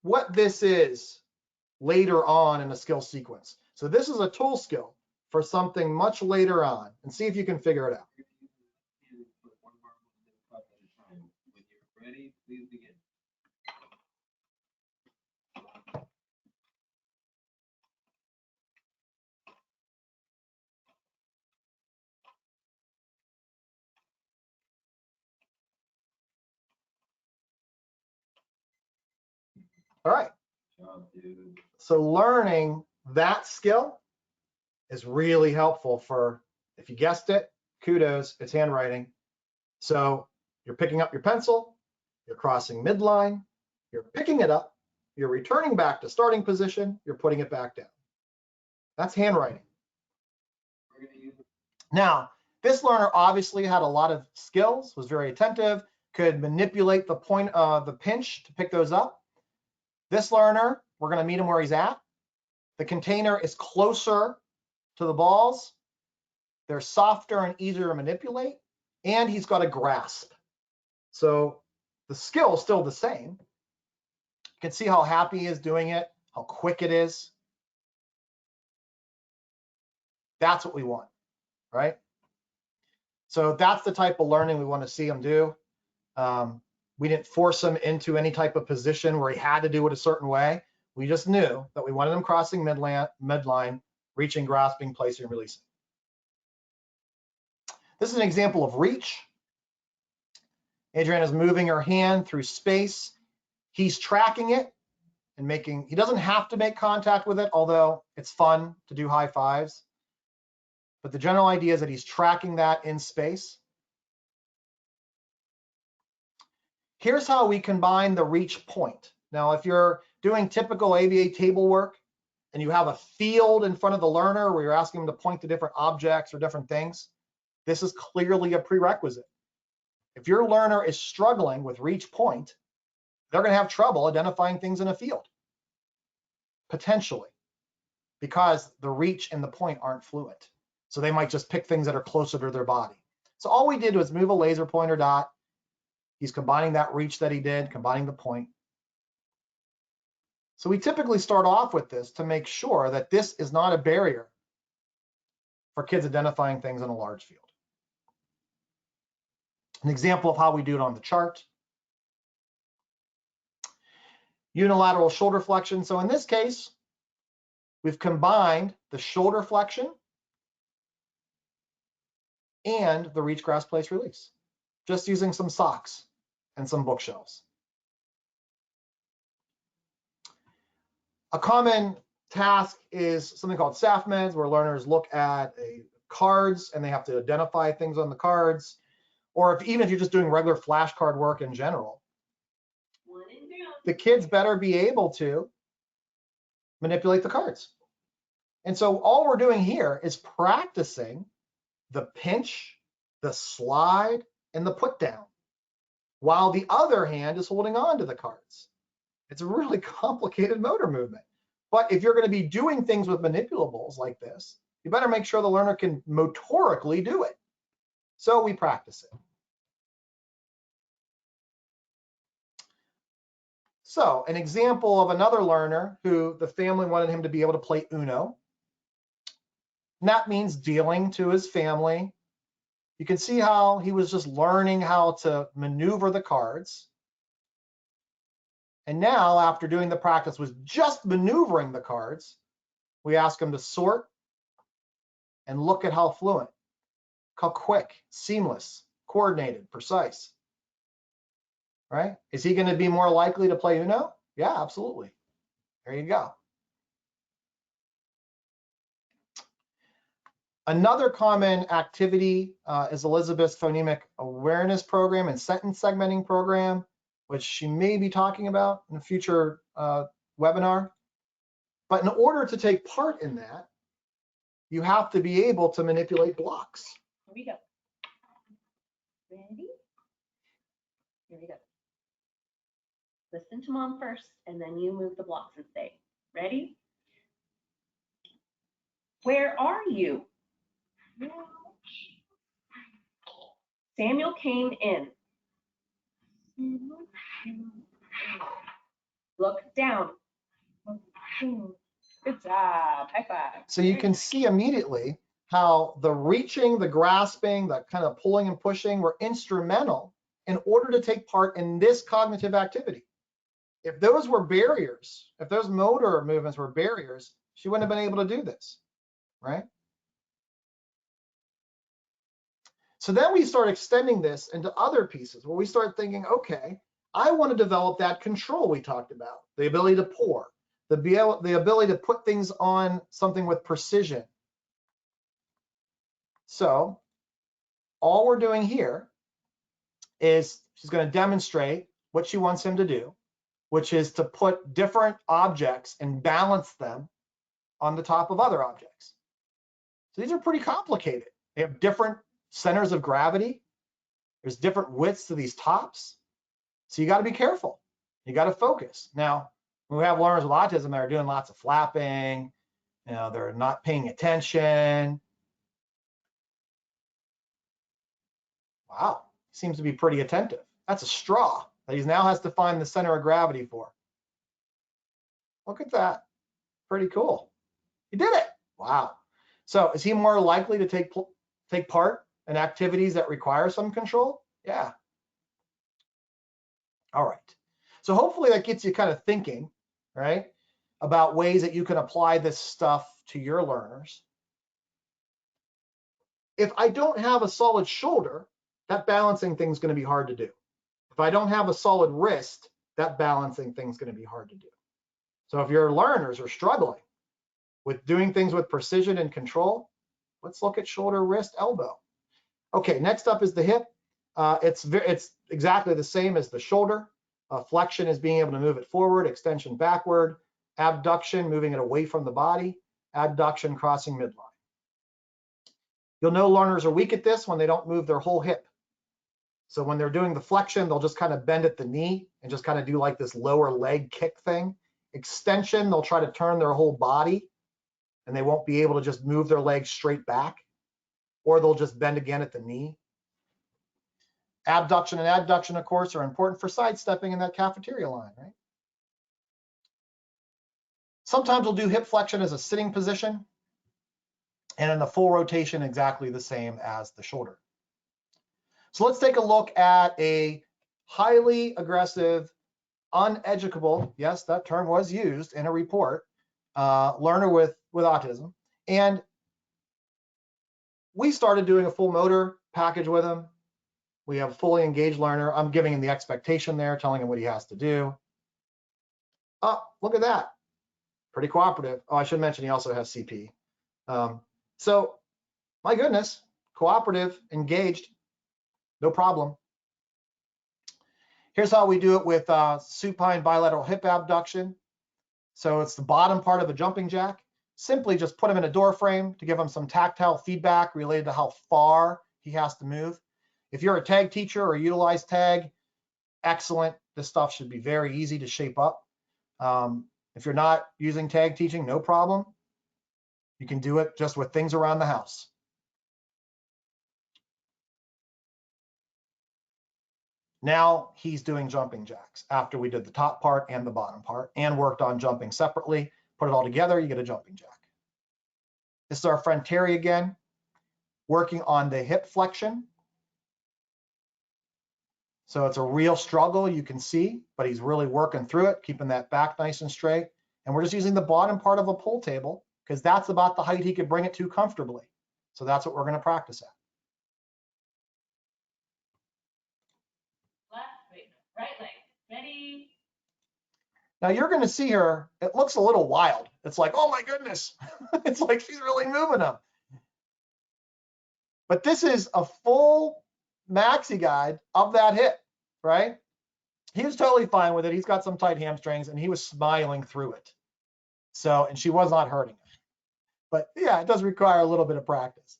what this is later on in a skill sequence. So this is a tool skill for something much later on, and see if you can figure it out. Ready, please begin. All right. So learning that skill is really helpful for, if you guessed it, kudos, it's handwriting. So you're picking up your pencil, you're crossing midline, you're picking it up, you're returning back to starting position, you're putting it back down. That's handwriting. Now, this learner obviously had a lot of skills, was very attentive, could manipulate the point of the pinch to pick those up. This learner, we're going to meet him where he's at. The container is closer to the balls. They're softer and easier to manipulate, and he's got a grasp. So the skill is still the same. You can see how happy he is doing it, how quick it is. That's what we want, right? So that's the type of learning we want to see him do. We didn't force him into any type of position where he had to do it a certain way. We just knew that we wanted him crossing midline, reaching, grasping, placing, and releasing. This is an example of reach. Adriana's moving her hand through space. He's tracking it and making, he doesn't have to make contact with it, although it's fun to do high fives. But the general idea is that he's tracking that in space. Here's how we combine the reach point. Now, if you're doing typical ABA table work and you have a field in front of the learner where you're asking them to point to different objects or different things, this is clearly a prerequisite. If your learner is struggling with reach point, they're going to have trouble identifying things in a field, potentially, because the reach and the point aren't fluent. So they might just pick things that are closer to their body. So all we did was move a laser pointer dot. He's combining that reach that he did, combining the point. So we typically start off with this to make sure that this is not a barrier for kids identifying things in a large field. An example of how we do it on the chart. Unilateral shoulder flexion. So in this case, we've combined the shoulder flexion and the reach, grasp, place, release, just using some socks and some bookshelves. A common task is something called SAFMEDS, where learners look at cards and they have to identify things on the cards. Or even if you're just doing regular flashcard work in general, the kids better be able to manipulate the cards. And so all we're doing here is practicing the pinch, the slide, and the put down, while the other hand is holding on to the cards. It's a really complicated motor movement. But if you're going to be doing things with manipulables like this, you better make sure the learner can motorically do it. So we practice it. So an example of another learner who the family wanted him to be able to play Uno. And that means dealing to his family. You can see how he was just learning how to maneuver the cards. And now, after doing the practice with just maneuvering the cards, we ask him to sort and look at how fluent, how quick, seamless, coordinated, precise. Right? Is he going to be more likely to play Uno? Yeah, absolutely. There you go. Another common activity is Elizabeth's phonemic awareness program and sentence segmenting program, which she may be talking about in a future webinar. But in order to take part in that, you have to be able to manipulate blocks. Here we go. Ready? Here we go. Listen to mom first, and then you move the blocks and say, ready? Where are you? Samuel came in. Look down. Good job. High five. So you can see immediately how the reaching, the grasping, the kind of pulling and pushing were instrumental in order to take part in this cognitive activity. If those were barriers, if those motor movements were barriers, she wouldn't have been able to do this, right? So then we start extending this into other pieces where we start thinking, okay, I want to develop that control we talked about, the ability to pour, the ability to put things on something with precision. So all we're doing here is she's going to demonstrate what she wants him to do, which is to put different objects and balance them on the top of other objects. So these are pretty complicated. They have different centers of gravity. There's different widths to these tops. So you got to be careful. You got to focus. Now, when we have learners with autism that are doing lots of flapping, you know, they're not paying attention. Wow, seems to be pretty attentive. That's a straw that he now has to find the center of gravity for. Look at that. Pretty cool. He did it. Wow. So is he more likely to take part in activities that require some control? Yeah. All right. So hopefully that gets you kind of thinking, right, about ways that you can apply this stuff to your learners. If I don't have a solid shoulder, that balancing thing is going to be hard to do. If I don't have a solid wrist, that balancing thing is going to be hard to do. So if your learners are struggling with doing things with precision and control, let's look at shoulder, wrist, elbow. Okay, next up is the hip. It's exactly the same as the shoulder. Flexion is being able to move it forward, extension backward, abduction, moving it away from the body, adduction, crossing midline. You'll know learners are weak at this when they don't move their whole hip. So when they're doing the flexion, they'll just kind of bend at the knee and just kind of do like this lower leg kick thing. Extension, they'll try to turn their whole body and they won't be able to just move their legs straight back, or they'll just bend again at the knee. Abduction and adduction, of course, are important for sidestepping in that cafeteria line, right? Sometimes we'll do hip flexion as a sitting position, and in the full rotation, exactly the same as the shoulder. So let's take a look at a highly aggressive, uneducable, yes, that term was used in a report, learner with autism. And we started doing a full motor package with him. We have a fully engaged learner. I'm giving him the expectation there, telling him what he has to do. Oh, look at that. Pretty cooperative. Oh, I should mention he also has CP. So, my goodness, cooperative, engaged, no problem. Here's how we do it with supine bilateral hip abduction. So it's the bottom part of a jumping jack. Simply just put him in a door frame to give him some tactile feedback related to how far he has to move. If you're a tag teacher or utilize tag, excellent. This stuff should be very easy to shape up. If you're not using tag teaching, no problem. You can do it just with things around the house. Now he's doing jumping jacks after we did the top part and the bottom part and worked on jumping separately. Put it all together, you get a jumping jack. This is our friend Terry again, working on the hip flexion. So it's a real struggle, you can see, but he's really working through it, keeping that back nice and straight. And we're just using the bottom part of a pull table because that's about the height he could bring it to comfortably. So that's what we're going to practice at. Left, right leg, ready. Now you're going to see her, it looks a little wild. It's like, oh my goodness, it's like she's really moving them. But this is a full maxi guide of that hip, right? He was totally fine with it. He's got some tight hamstrings and he was smiling through it. So, and she was not hurting him. But yeah, it does require a little bit of practice.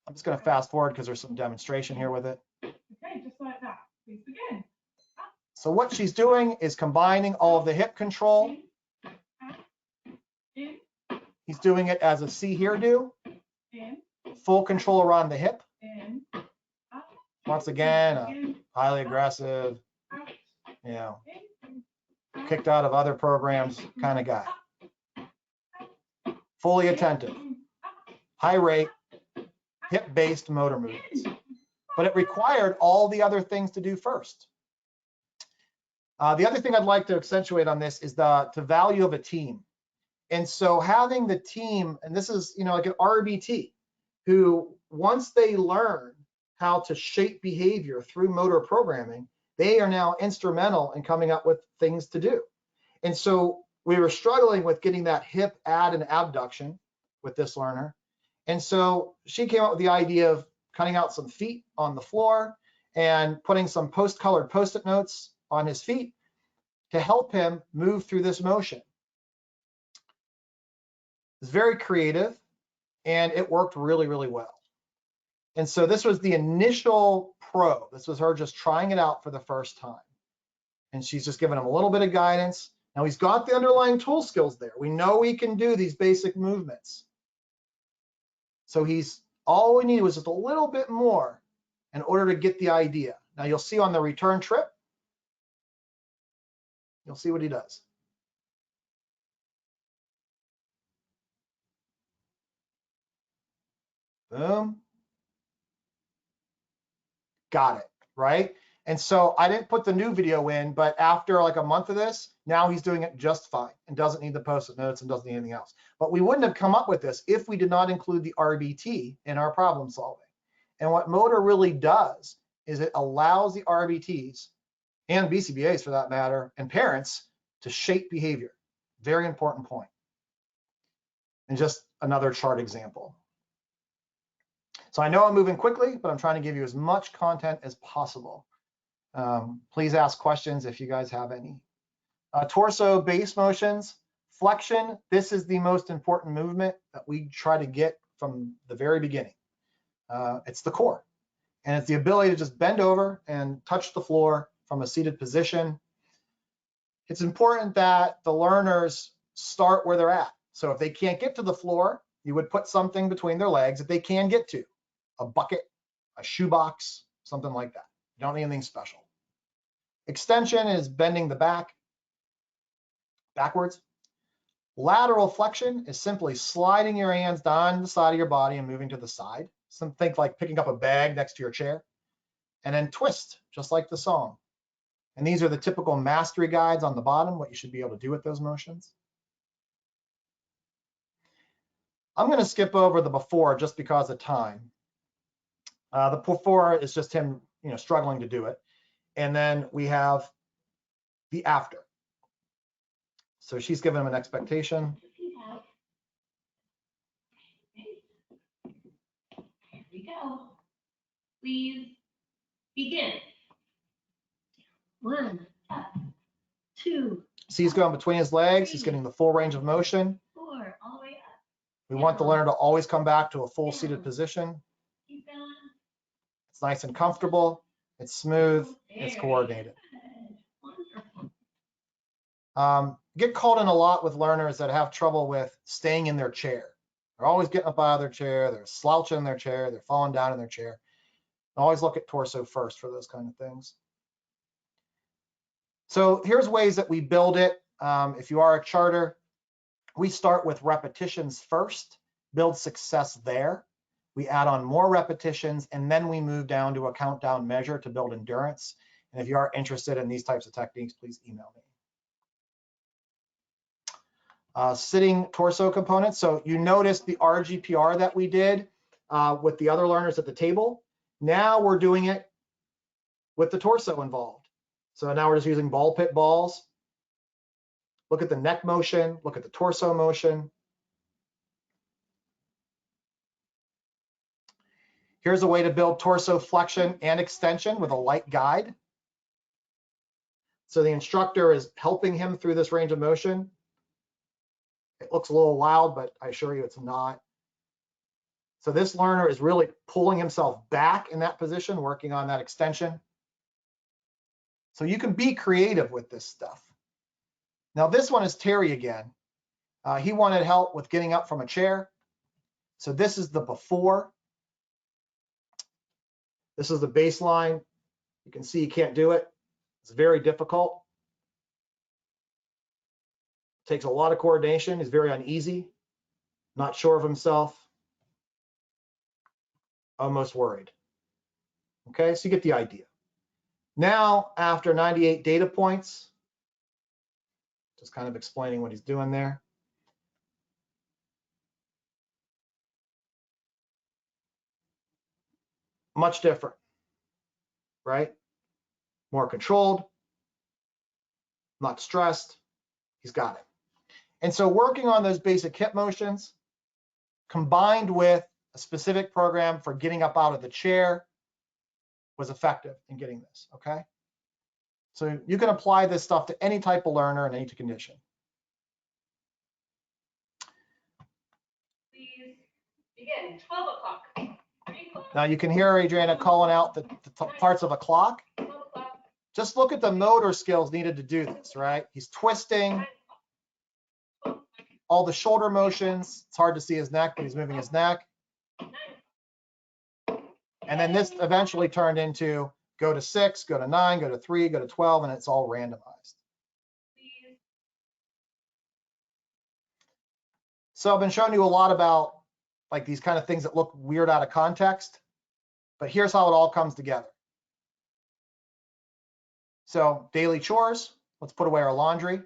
I'm just going to fast forward because there's some demonstration here with it. Okay, just like that. Please begin. So what she's doing is combining all of the hip control. He's doing it as a see here do. Full control around the hip. Once again, highly aggressive, you know, kicked out of other programs kind of guy. Fully attentive, high rate, hip-based motor movements. But it required all the other things to do first. The other thing I'd like to accentuate on this is the value of a team. And so having the team, and this is, you know, like an RBT, who once they learn how to shape behavior through motor programming, they are now instrumental in coming up with things to do. And so we were struggling with getting that hip add and abduction with this learner. And so she came up with the idea of cutting out some feet on the floor and putting some colored Post-it notes on his feet to help him move through this motion. It's very creative, and it worked really, really well. And so this was the initial pro. This was her just trying it out for the first time. And she's just giving him a little bit of guidance. Now he's got the underlying tool skills there. We know he can do these basic movements. So all we needed was just a little bit more in order to get the idea. Now you'll see on the return trip, you'll see what he does. Boom. Got it, right? And so I didn't put the new video in, but after like a month of this, now he's doing it just fine and doesn't need the Post-it notes and doesn't need anything else. But we wouldn't have come up with this if we did not include the RBT in our problem solving. And what motor really does is it allows the RBTs and BCBAs for that matter, and parents to shape behavior. Very important point. And just another chart example. So I know I'm moving quickly, but I'm trying to give you as much content as possible. Please ask questions if you guys have any. Torso base motions, flexion. This is the most important movement that we try to get from the very beginning. It's the core, and it's the ability to just bend over and touch the floor from a seated position. It's important that the learners start where they're at. So if they can't get to the floor, you would put something between their legs that they can get to, a bucket, a shoebox, something like that. You don't need anything special. Extension is bending the back backwards. Lateral flexion is simply sliding your hands down the side of your body and moving to the side. Think like picking up a bag next to your chair. And then twist, just like the song. And these are the typical mastery guides on the bottom, what you should be able to do with those motions. I'm going to skip over the before just because of time. The before is just him, struggling to do it. And then we have the after. So she's given him an expectation. Here we go. Please begin. 1, up, 2. See, he's going between his legs. He's getting the full range of motion. 4, all the way up. We want the learner to always come back to a full seated position. Keep going. It's nice and comfortable. It's smooth. It's coordinated. Wonderful. Get called in a lot with learners that have trouble with staying in their chair. They're always getting up out of their chair. They're slouching in their chair. They're falling down in their chair. Always look at torso first for those kind of things. So here's ways that we build it. If you are a charter, we start with repetitions first, build success there. We add on more repetitions, and then we move down to a countdown measure to build endurance. And if you are interested in these types of techniques, please email me. Sitting torso components. So you noticed the RGPR that we did with the other learners at the table. Now we're doing it with the torso involved. So now we're just using ball pit balls. Look at the neck motion, look at the torso motion. Here's a way to build torso flexion and extension with a light guide. So the instructor is helping him through this range of motion. It looks a little loud, but I assure you it's not. So this learner is really pulling himself back in that position, working on that extension. So you can be creative with this stuff. Now this one is Terry again. He wanted help with getting up from a chair. So this is the before. This is the baseline. You can see he can't do it. It's very difficult. Takes a lot of coordination. He's very uneasy, not sure of himself, almost worried. Okay, so you get the idea. Now, after 98 data points, just kind of explaining what he's doing there. much different, right? More controlled, not stressed. He's got it. And so working on those basic hip motions combined with a specific program for getting up out of the chair was effective in getting this, okay? So you can apply this stuff to any type of learner and any condition. Please begin. 12 o'clock. 3 o'clock. Now you can hear Adriana calling out the parts of a clock. 12 o'clock. Just look at the motor skills needed to do this, right? He's twisting, all the shoulder motions. It's hard to see his neck, but he's moving his neck. And then this eventually turned into go to 6, go to 9, go to 3, go to 12, and it's all randomized. So I've been showing you a lot about like these kind of things that look weird out of context, but here's how it all comes together. So daily chores, let's put away our laundry.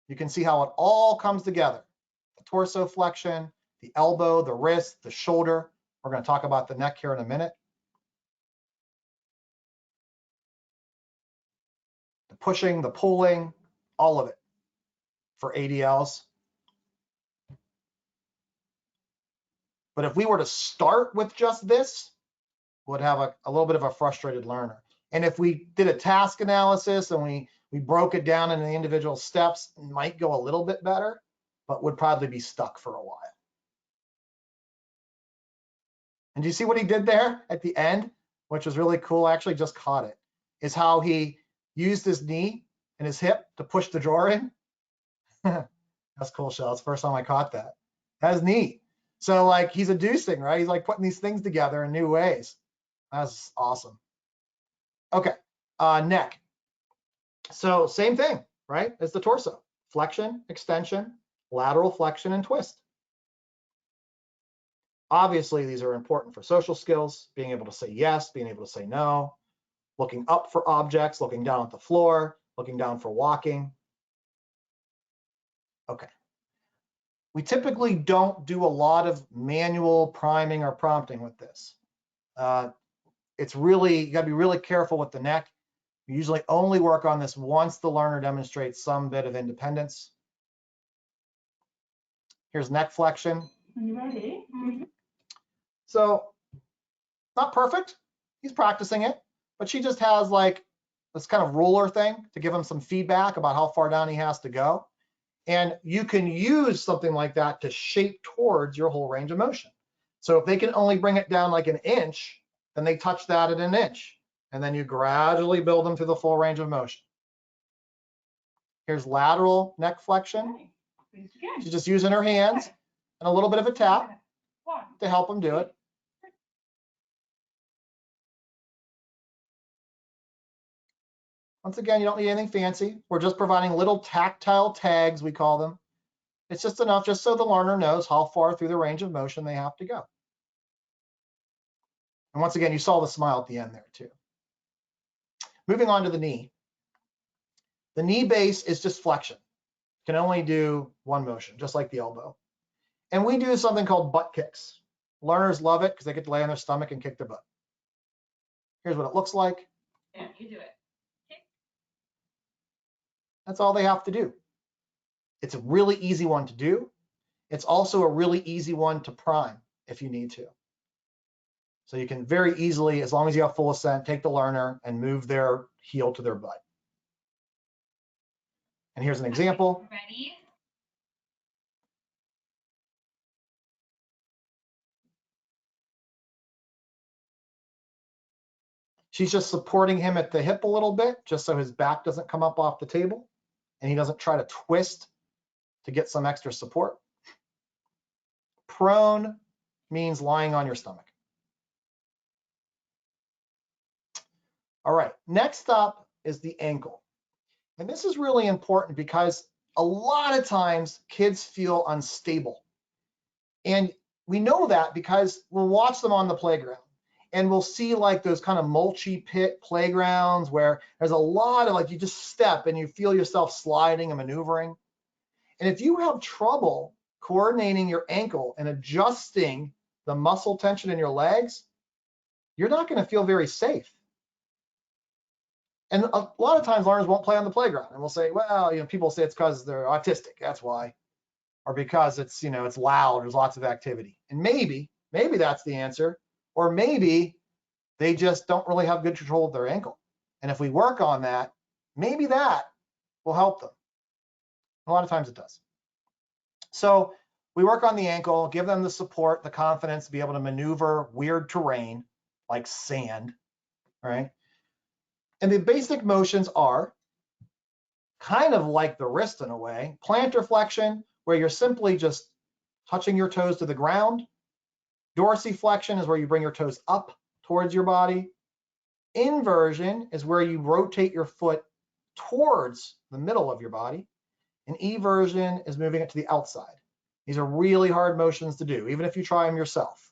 You can see how it all comes together. The torso flexion, the elbow, the wrist, the shoulder. We're going to talk about the neck here in a minute. The pushing, the pulling, all of it for ADLs. But if we were to start with just this, we'd have a little bit of a frustrated learner. And if we did a task analysis and we broke it down into the individual steps, it might go a little bit better, but would probably be stuck for a while. And do you see what he did there at the end, which was really cool? I actually just caught it, is how he used his knee and his hip to push the drawer in. That's cool, Shell. It's the first time I caught that. That's neat. So like he's adducing, right? He's like putting these things together in new ways. That's awesome. Okay, neck. So same thing, right? As the torso. Flexion, extension, lateral flexion, and twist. Obviously, these are important for social skills, being able to say yes, being able to say no, looking up for objects, looking down at the floor, looking down for walking. Okay. We typically don't do a lot of manual priming or prompting with this. It's really, you gotta be really careful with the neck. We usually only work on this once the learner demonstrates some bit of independence. Here's neck flexion. Are you ready? Mm-hmm. So, not perfect. He's practicing it, but she just has like this kind of ruler thing to give him some feedback about how far down he has to go. And you can use something like that to shape towards your whole range of motion. So if they can only bring it down like an inch, then they touch that at an inch. And then you gradually build them through the full range of motion. Here's lateral neck flexion. She's just using her hands and a little bit of a tap to help him do it. Once again, you don't need anything fancy. We're just providing little tactile tags, we call them. It's just enough just so the learner knows how far through the range of motion they have to go. And once again, you saw the smile at the end there too. Moving on to the knee. The knee base is just flexion. Can only do one motion, just like the elbow. And we do something called butt kicks. Learners love it because they get to lay on their stomach and kick their butt. Here's what it looks like. Yeah, you do it. That's all they have to do. It's a really easy one to do. It's also a really easy one to prime if you need to. So you can very easily, as long as you have full assent, take the learner and move their heel to their butt. And here's an example. Ready? She's just supporting him at the hip a little bit, just so his back doesn't come up off the table and he doesn't try to twist to get some extra support. Prone means lying on your stomach. All right, next up is the ankle. And this is really important because a lot of times kids feel unstable. And we know that because we'll watch them on the playground and we'll see like those kind of mulchy pit playgrounds where there's a lot of like you just step and you feel yourself sliding and maneuvering. And if you have trouble coordinating your ankle and adjusting the muscle tension in your legs, you're not going to feel very safe. And a lot of times learners won't play on the playground, and we'll say, well, people say it's because they're autistic, that's why, or because it's, it's loud, there's lots of activity. And maybe that's the answer, or maybe they just don't really have good control of their ankle. And if we work on that, maybe that will help them. A lot of times it does. So we work on the ankle, give them the support, the confidence to be able to maneuver weird terrain like sand, right? And the basic motions are kind of like the wrist in a way. Plantar flexion, where you're simply just touching your toes to the ground. Dorsiflexion is where you bring your toes up towards your body. Inversion is where you rotate your foot towards the middle of your body. And eversion is moving it to the outside. These are really hard motions to do, even if you try them yourself.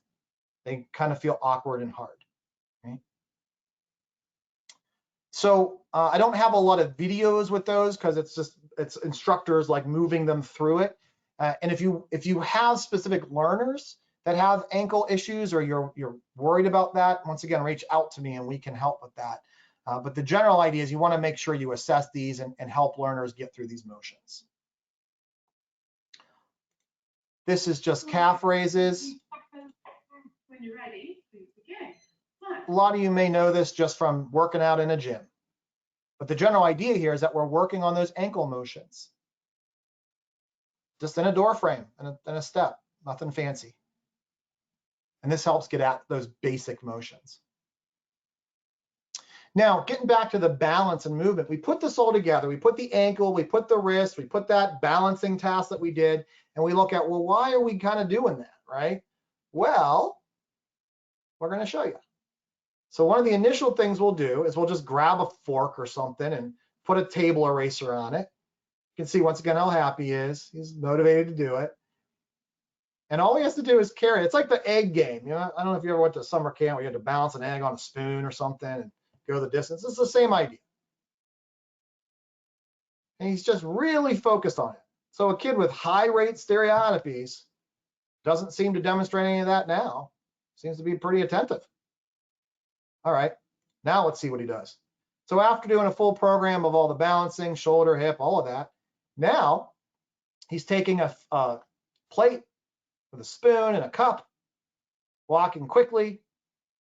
They kind of feel awkward and hard. Right? So I don't have a lot of videos with those because it's instructors like moving them through it. And if you have specific learners that have ankle issues, or you're worried about that, once again, reach out to me and we can help with that. But the general idea is you want to make sure you assess these and help learners get through these motions. This is just calf raises. When you're ready, please begin. A lot of you may know this just from working out in a gym. But the general idea here is that we're working on those ankle motions. Just in a door frame and a step, nothing fancy. And this helps get at those basic motions. Now, getting back to the balance and movement, we put this all together. We put the ankle, we put the wrist, we put that balancing task that we did, and we look at, well, why are we kind of doing that, right? Well, we're going to show you. So one of the initial things we'll do is we'll just grab a fork or something and put a table eraser on it. You can see once again how happy he is. He's motivated to do it. And all he has to do is carry it. It's like the egg game. I don't know if you ever went to summer camp where you had to balance an egg on a spoon or something and go the distance. It's the same idea. And he's just really focused on it. So a kid with high rate stereotypies doesn't seem to demonstrate any of that now. Seems to be pretty attentive. All right, now let's see what he does. So after doing a full program of all the balancing, shoulder, hip, all of that, now he's taking a plate with a spoon and a cup, walking quickly.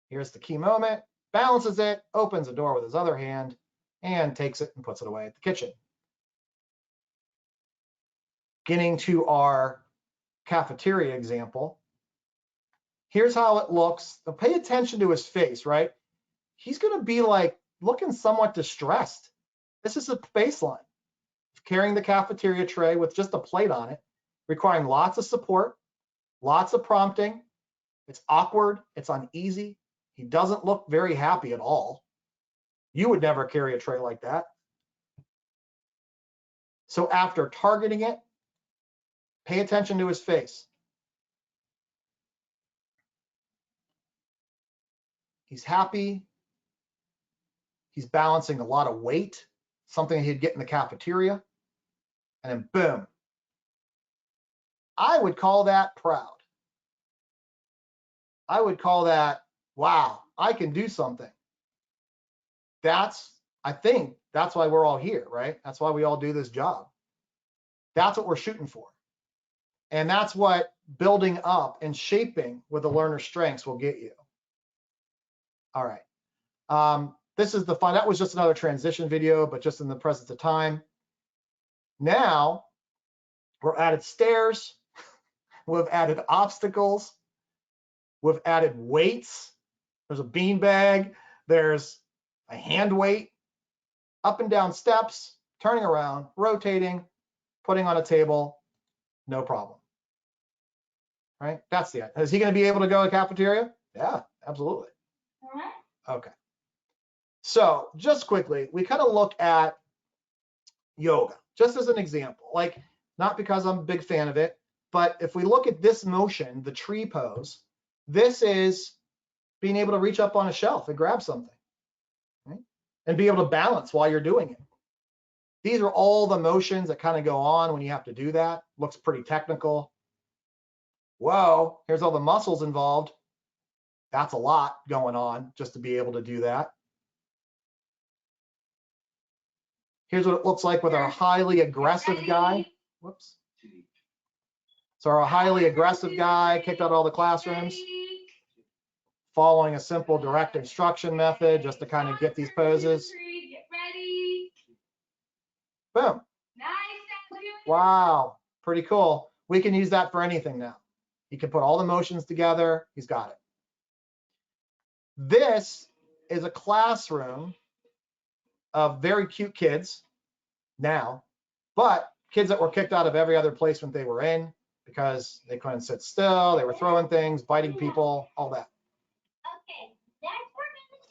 Here's the key moment. Balances it, opens the door with his other hand, and takes it and puts it away at the kitchen. Getting to our cafeteria example. Here's how it looks. Now pay attention to his face, right? He's going to be like looking somewhat distressed. This is a baseline. Carrying the cafeteria tray with just a plate on it, requiring lots of support, lots of prompting. It's awkward, it's uneasy. He doesn't look very happy at all. You would never carry a tray like that. So after targeting it, pay attention to his face. He's happy. He's balancing a lot of weight, something he'd get in the cafeteria. And then boom. I would call that proud. I would call that, wow, I can do something. I think that's why we're all here, right? That's why we all do this job. That's what we're shooting for. And that's what building up and shaping with the learner's strengths will get you. All right. This is the fun. That was just another transition video, but just in the presence of time. Now, we're added stairs. We've added obstacles. We've added weights. There's a bean bag. There's a hand weight. Up and down steps, turning around, rotating, putting on a table, no problem. Right? That's the idea. Is he going to be able to go to the cafeteria? Yeah, absolutely. All right. Okay. So just quickly, we kind of look at yoga, just as an example. Like, not because I'm a big fan of it, but if we look at this motion, the tree pose, this is being able to reach up on a shelf and grab something, right? And be able to balance while you're doing it. These are all the motions that kind of go on when you have to do that. Looks pretty technical. Whoa, here's all the muscles involved. That's a lot going on just to be able to do that. Here's what it looks like with our highly aggressive guy. Whoops. So our highly aggressive guy kicked out all the classrooms, following a simple direct instruction method just to kind of get these poses. Boom. Wow, pretty cool. We can use that for anything now. He can put all the motions together. He's got it. This is a classroom of very cute kids now, but kids that were kicked out of every other placement they were in because they couldn't sit still, they were throwing things, biting people, all that. Okay, that's what we're gonna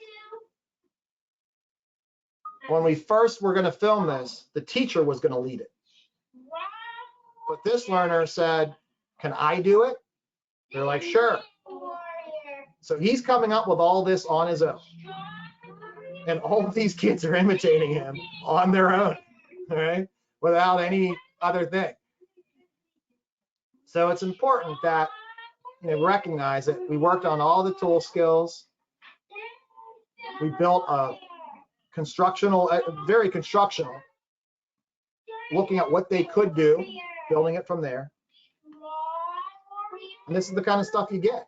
do. When we first were going to film this, the teacher was going to lead it. But this learner said, can I do it? They're like, sure. So he's coming up with all this on his own. And all of these kids are imitating him on their own, all right, without any other thing. So it's important that recognize that we worked on all the tool skills. We built a very constructional, looking at what they could do, building it from there. And this is the kind of stuff you get.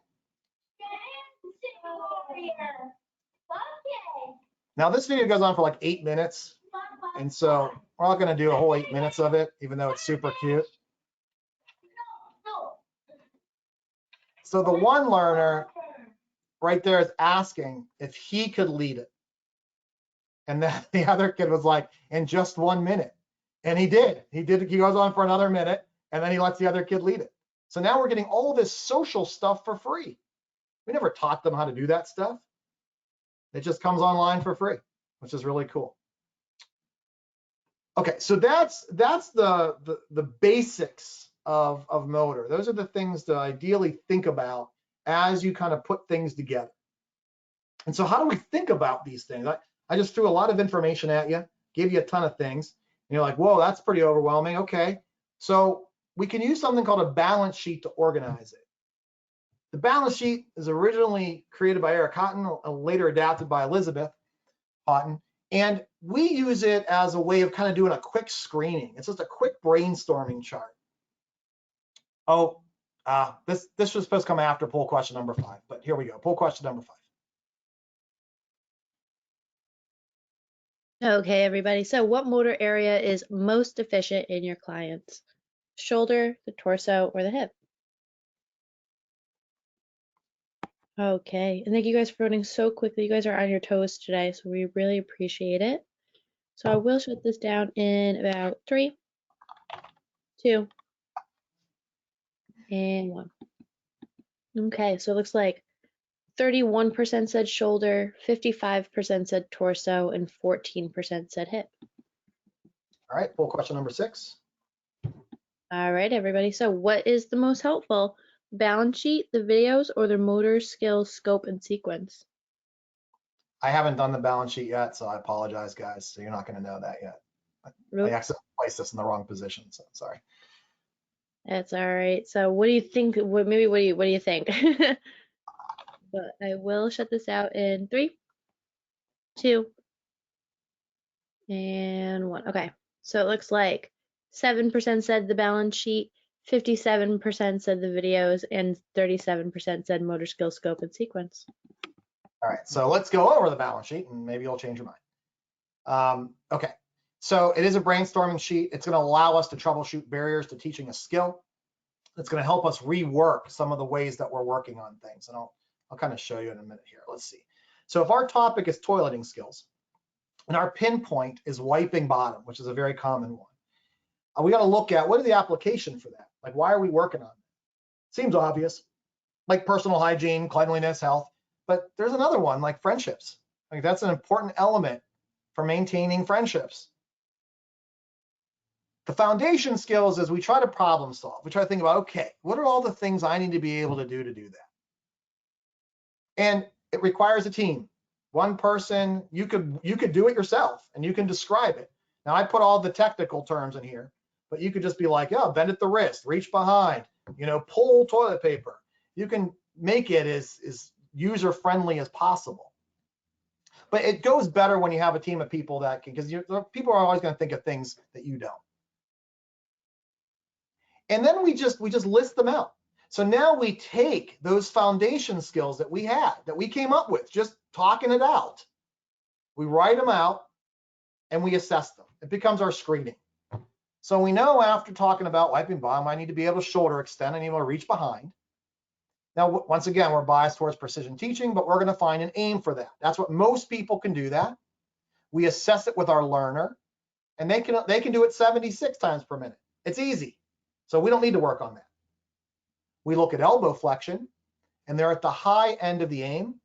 Now this video goes on for like 8 minutes. And so we're not going to do a whole 8 minutes of it, even though it's super cute. So the one learner right there is asking if he could lead it. And then the other kid was like, in just 1 minute. And he did. He goes on for another minute, and then he lets the other kid lead it. So now we're getting all this social stuff for free. We never taught them how to do that stuff. It just comes online for free, which is really cool. Okay, so that's the basics of motor. Those are the things to ideally think about as you kind of put things together. And so how do we think about these things? I just threw a lot of information at you, gave you a ton of things. And you're like, whoa, that's pretty overwhelming. Okay, so we can use something called a balance sheet to organize it. The balance sheet is originally created by Eric Houghton, later adapted by Elizabeth Houghton. And we use it as a way of kind of doing a quick screening. It's just a quick brainstorming chart. Oh, this was supposed to come after poll question number 5, but here we go. Poll question number 5. Okay, everybody. So what motor area is most efficient in your clients? Shoulder, the torso, or the hip? Okay, and thank you guys for voting so quickly. You guys are on your toes today, so we really appreciate it. So I will shut this down in about 3, 2, and 1. Okay, so it looks like 31% said shoulder, 55% said torso, and 14% said hip. All right, poll question number 6. All right, everybody. So what is the most helpful? Balance sheet, the videos, or the motor skills, scope, and sequence? I haven't done the balance sheet yet, so I apologize, guys. So you're not going to know that yet. Really? I accidentally placed this in the wrong position, so sorry. That's all right. So what do you think? What do you think? But I will shut this out in 3, 2, and 1. Okay. So it looks like 7% said the balance sheet, 57% said the videos, and 37% said motor skill, scope, and sequence. All right, so let's go over the balance sheet and maybe you'll change your mind. Okay, so it is a brainstorming sheet. It's going to allow us to troubleshoot barriers to teaching a skill. It's going to help us rework some of the ways that we're working on things. And I'll kind of show you in a minute here. Let's see. So if our topic is toileting skills and our pinpoint is wiping bottom, which is a very common one, we got to look at what are the application for that? Like, why are we working on it? Seems obvious, like personal hygiene, cleanliness, health. But there's another one, like friendships. Like that's an important element for maintaining friendships. The foundation skills is we try to problem solve. We try to think about, okay, what are all the things I need to be able to do that? And it requires a team. One person, you could do it yourself and you can describe it. Now I put all the technical terms in here, but you could just be like, oh, bend at the wrist, reach behind, pull toilet paper. You can make it as user-friendly as possible. But it goes better when you have a team of people that can, because people are always going to think of things that you don't. And then we just list them out. So now we take those foundation skills that we had, that we came up with, just talking it out. We write them out and we assess them. It becomes our screening. So we know after talking about wiping bottom, I need to be able to shoulder extend, I need to be able to reach behind. Now, once again, we're biased towards precision teaching, but we're going to find an aim for that. That's what most people can do that. We assess it with our learner, and they can do it 76 times per minute. It's easy. So we don't need to work on that. We look at elbow flexion, and they're at the high end of the aim,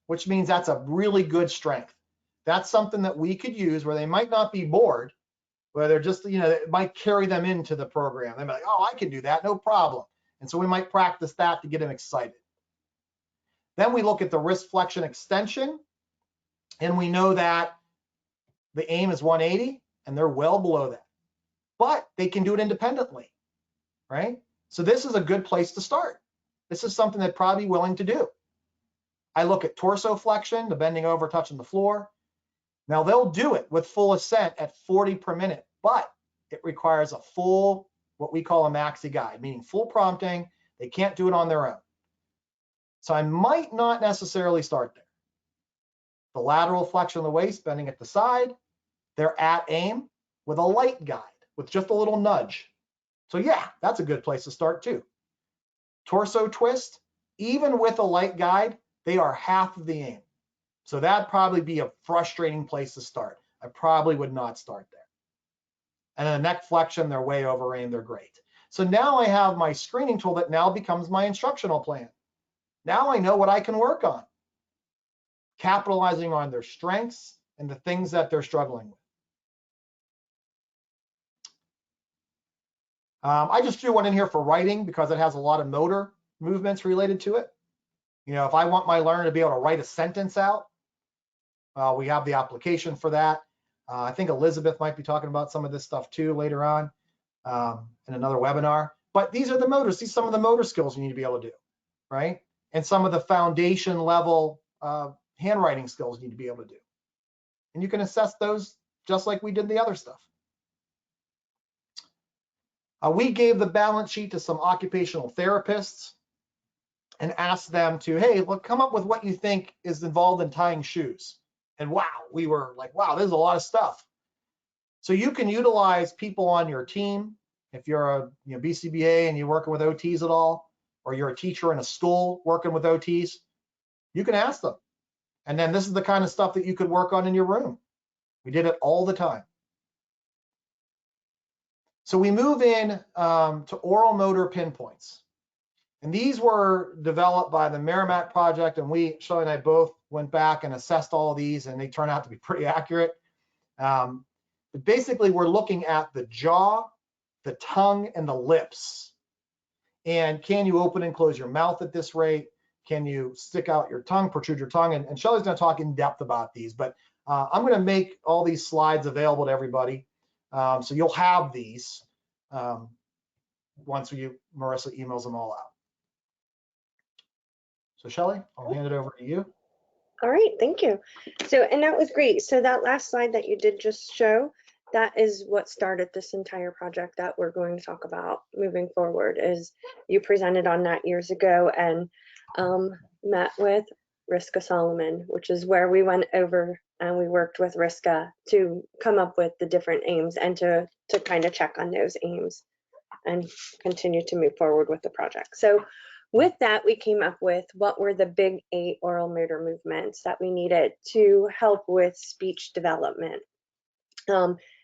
which means that's a really good strength. That's something that we could use where they might not be bored, where they're just, it might carry them into the program. They're like, oh, I can do that, no problem. And so we might practice that to get them excited. Then we look at the wrist flexion extension, and we know that the aim is 180, and they're well below that. But they can do it independently, right? So this is a good place to start. This is something they'd probably be willing to do. I look at torso flexion, the bending over, touching the floor. Now they'll do it with full ascent at 40 per minute, but it requires a full, what we call a maxi guide, meaning full prompting. They can't do it on their own. So I might not necessarily start there. The lateral flexion of the waist, bending at the side, they're at aim with a light guide, with just a little nudge. So yeah, that's a good place to start too. Torso twist, even with a light guide, they are half of the aim. So that'd probably be a frustrating place to start. I probably would not start there. And then the neck flexion, they're way over aim, they're great. So now I have my screening tool that now becomes my instructional plan. Now I know what I can work on, capitalizing on their strengths and the things that they're struggling with. I just threw one in here for writing because it has a lot of motor movements related to it. If I want my learner to be able to write a sentence out, we have the application for that. I think Elizabeth might be talking about some of this stuff too later on in another webinar. But these are the motors. These are some of the motor skills you need to be able to do, right? And some of the foundation level handwriting skills you need to be able to do. And you can assess those just like we did the other stuff. We gave the balance sheet to some occupational therapists and asked them to, hey, look, come up with what you think is involved in tying shoes. And wow, we were like, wow, there's a lot of stuff. So you can utilize people on your team. If you're a BCBA and you're working with OTs at all, or you're a teacher in a school working with OTs, you can ask them. And then this is the kind of stuff that you could work on in your room. We did it all the time. So we move in to oral motor pinpoints. And these were developed by the Merrimack Project, and Shelley and I both went back and assessed all of these, and they turned out to be pretty accurate. But basically, we're looking at the jaw, the tongue, and the lips. And can you open and close your mouth at this rate? Can you stick out your tongue, protrude your tongue? And Shelley's going to talk in depth about these, but I'm going to make all these slides available to everybody. So you'll have these once Marissa emails them all out. So Shelley, I'll hand it over to you. All right, thank you. So, and that was great. So that last slide that you did just show, that is what started this entire project that we're going to talk about moving forward. Is you presented on that years ago and met with Riska Solomon, which is where we went over and we worked with Riska to come up with the different aims and to kind of check on those aims and continue to move forward with the project. So with that, we came up with what were the big 8 oral motor movements that we needed to help with speech development.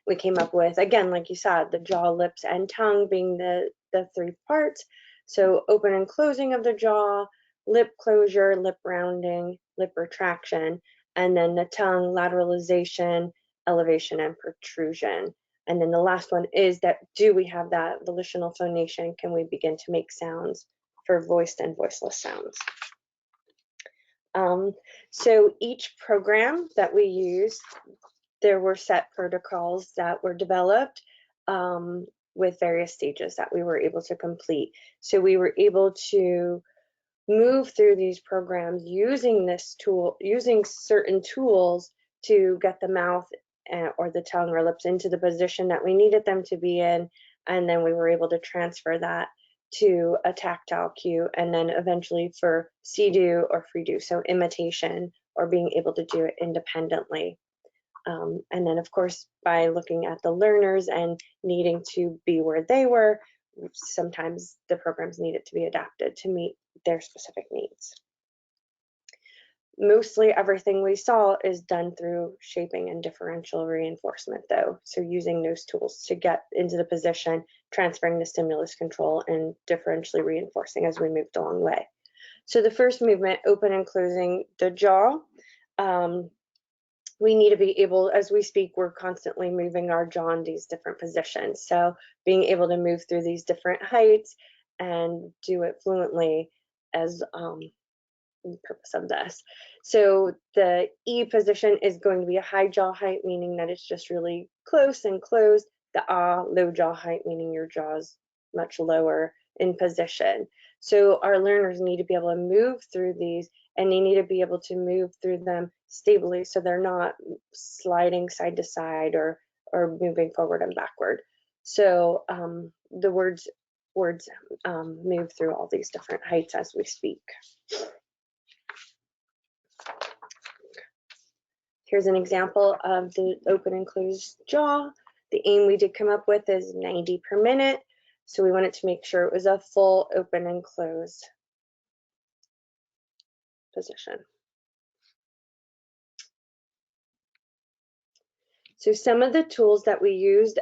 We came up with, again, like you said, the jaw, lips, and tongue being the 3 parts. So open and closing of the jaw, lip closure, lip rounding, lip retraction, and then the tongue, lateralization, elevation, and protrusion. And then the last one is that, do we have that volitional phonation? Can we begin to make sounds for voiced and voiceless sounds? So each program that we used, there were set protocols that were developed with various stages that we were able to complete. So we were able to move through these programs using this tool, using certain tools to get the mouth or the tongue or lips into the position that we needed them to be in, and then we were able to transfer that to a tactile cue, and then eventually for see-do or free-do, so imitation or being able to do it independently. And then, of course, by looking at the learners and needing to be where they were, sometimes the programs needed to be adapted to meet their specific needs. Mostly everything we saw is done through shaping and differential reinforcement, though. So using those tools to get into the position, transferring the stimulus control, and differentially reinforcing as we moved along the way. So the first movement, open and closing the jaw. We need to be able, as we speak, we're constantly moving our jaw in these different positions. So being able to move through these different heights and do it fluently as the purpose of this. So the E position is going to be a high jaw height, meaning that it's just really close and closed. The Ah, low jaw height, meaning your jaw's much lower in position. So our learners need to be able to move through these, and they need to be able to move through them stably so they're not sliding side to side or moving forward and backward. So the words move through all these different heights as we speak. Here's an example of the open and closed jaw. The aim we did come up with is 90 per minute. So we wanted to make sure it was a full open and closed position. So some of the tools that we used,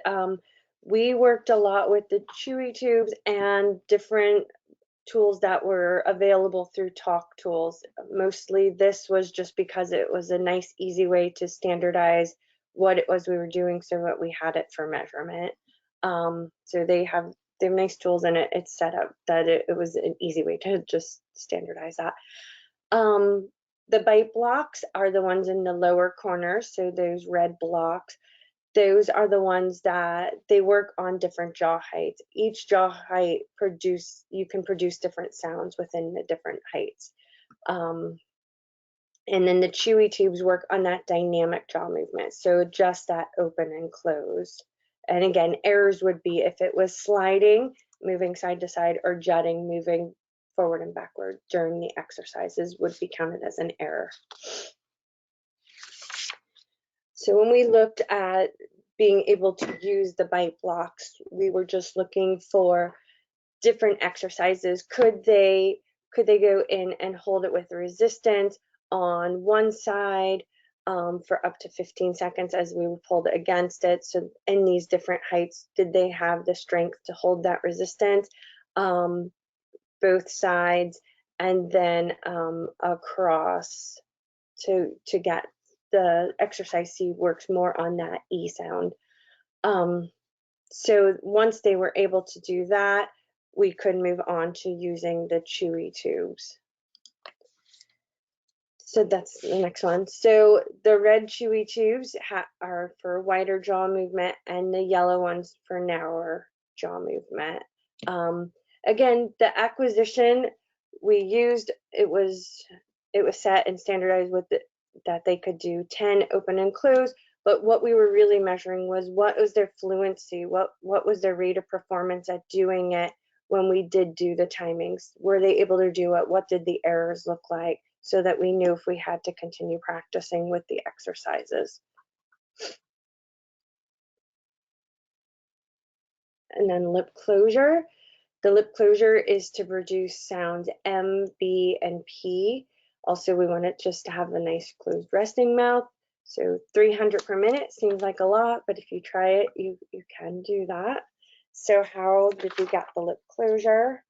we worked a lot with the Chewy tubes and different tools that were available through Talk Tools. Mostly this was just because it was a nice, easy way to standardize what it was we were doing so that we had it for measurement. So they have nice tools in it. It's set up that it was an easy way to just standardize that. The bite blocks are the ones in the lower corner, so those red blocks. Those are the ones that they work on different jaw heights. Each jaw height you can produce different sounds within the different heights. And then the Chewy tubes work on that dynamic jaw movement, so just that open and close. And again, errors would be if it was sliding, moving side to side, or jutting, moving forward and backward during the exercises would be counted as an error. So when we looked at being able to use the bite blocks, we were just looking for different exercises. Could they go in and hold it with resistance on one side for up to 15 seconds as we pulled against it? So in these different heights, did they have the strength to hold that resistance? Both sides, and then across to get the exercise C works more on that E sound. So once they were able to do that, we could move on to using the Chewy tubes. So that's the next one. So the red Chewy tubes are for wider jaw movement, and the yellow ones for narrower jaw movement. Again, the acquisition we used, it was set and standardized with that they could do 10 open and close, but what we were really measuring was what was their fluency, what was their rate of performance at doing it when we did do the timings. Were they able to do it? What did the errors look like, so that we knew if we had to continue practicing with the exercises. And then lip closure. The lip closure is to produce sounds M, B, and P. Also, we want it just to have a nice closed resting mouth. So 300 per minute seems like a lot, but if you try it, you can do that. So how did we get the lip closure?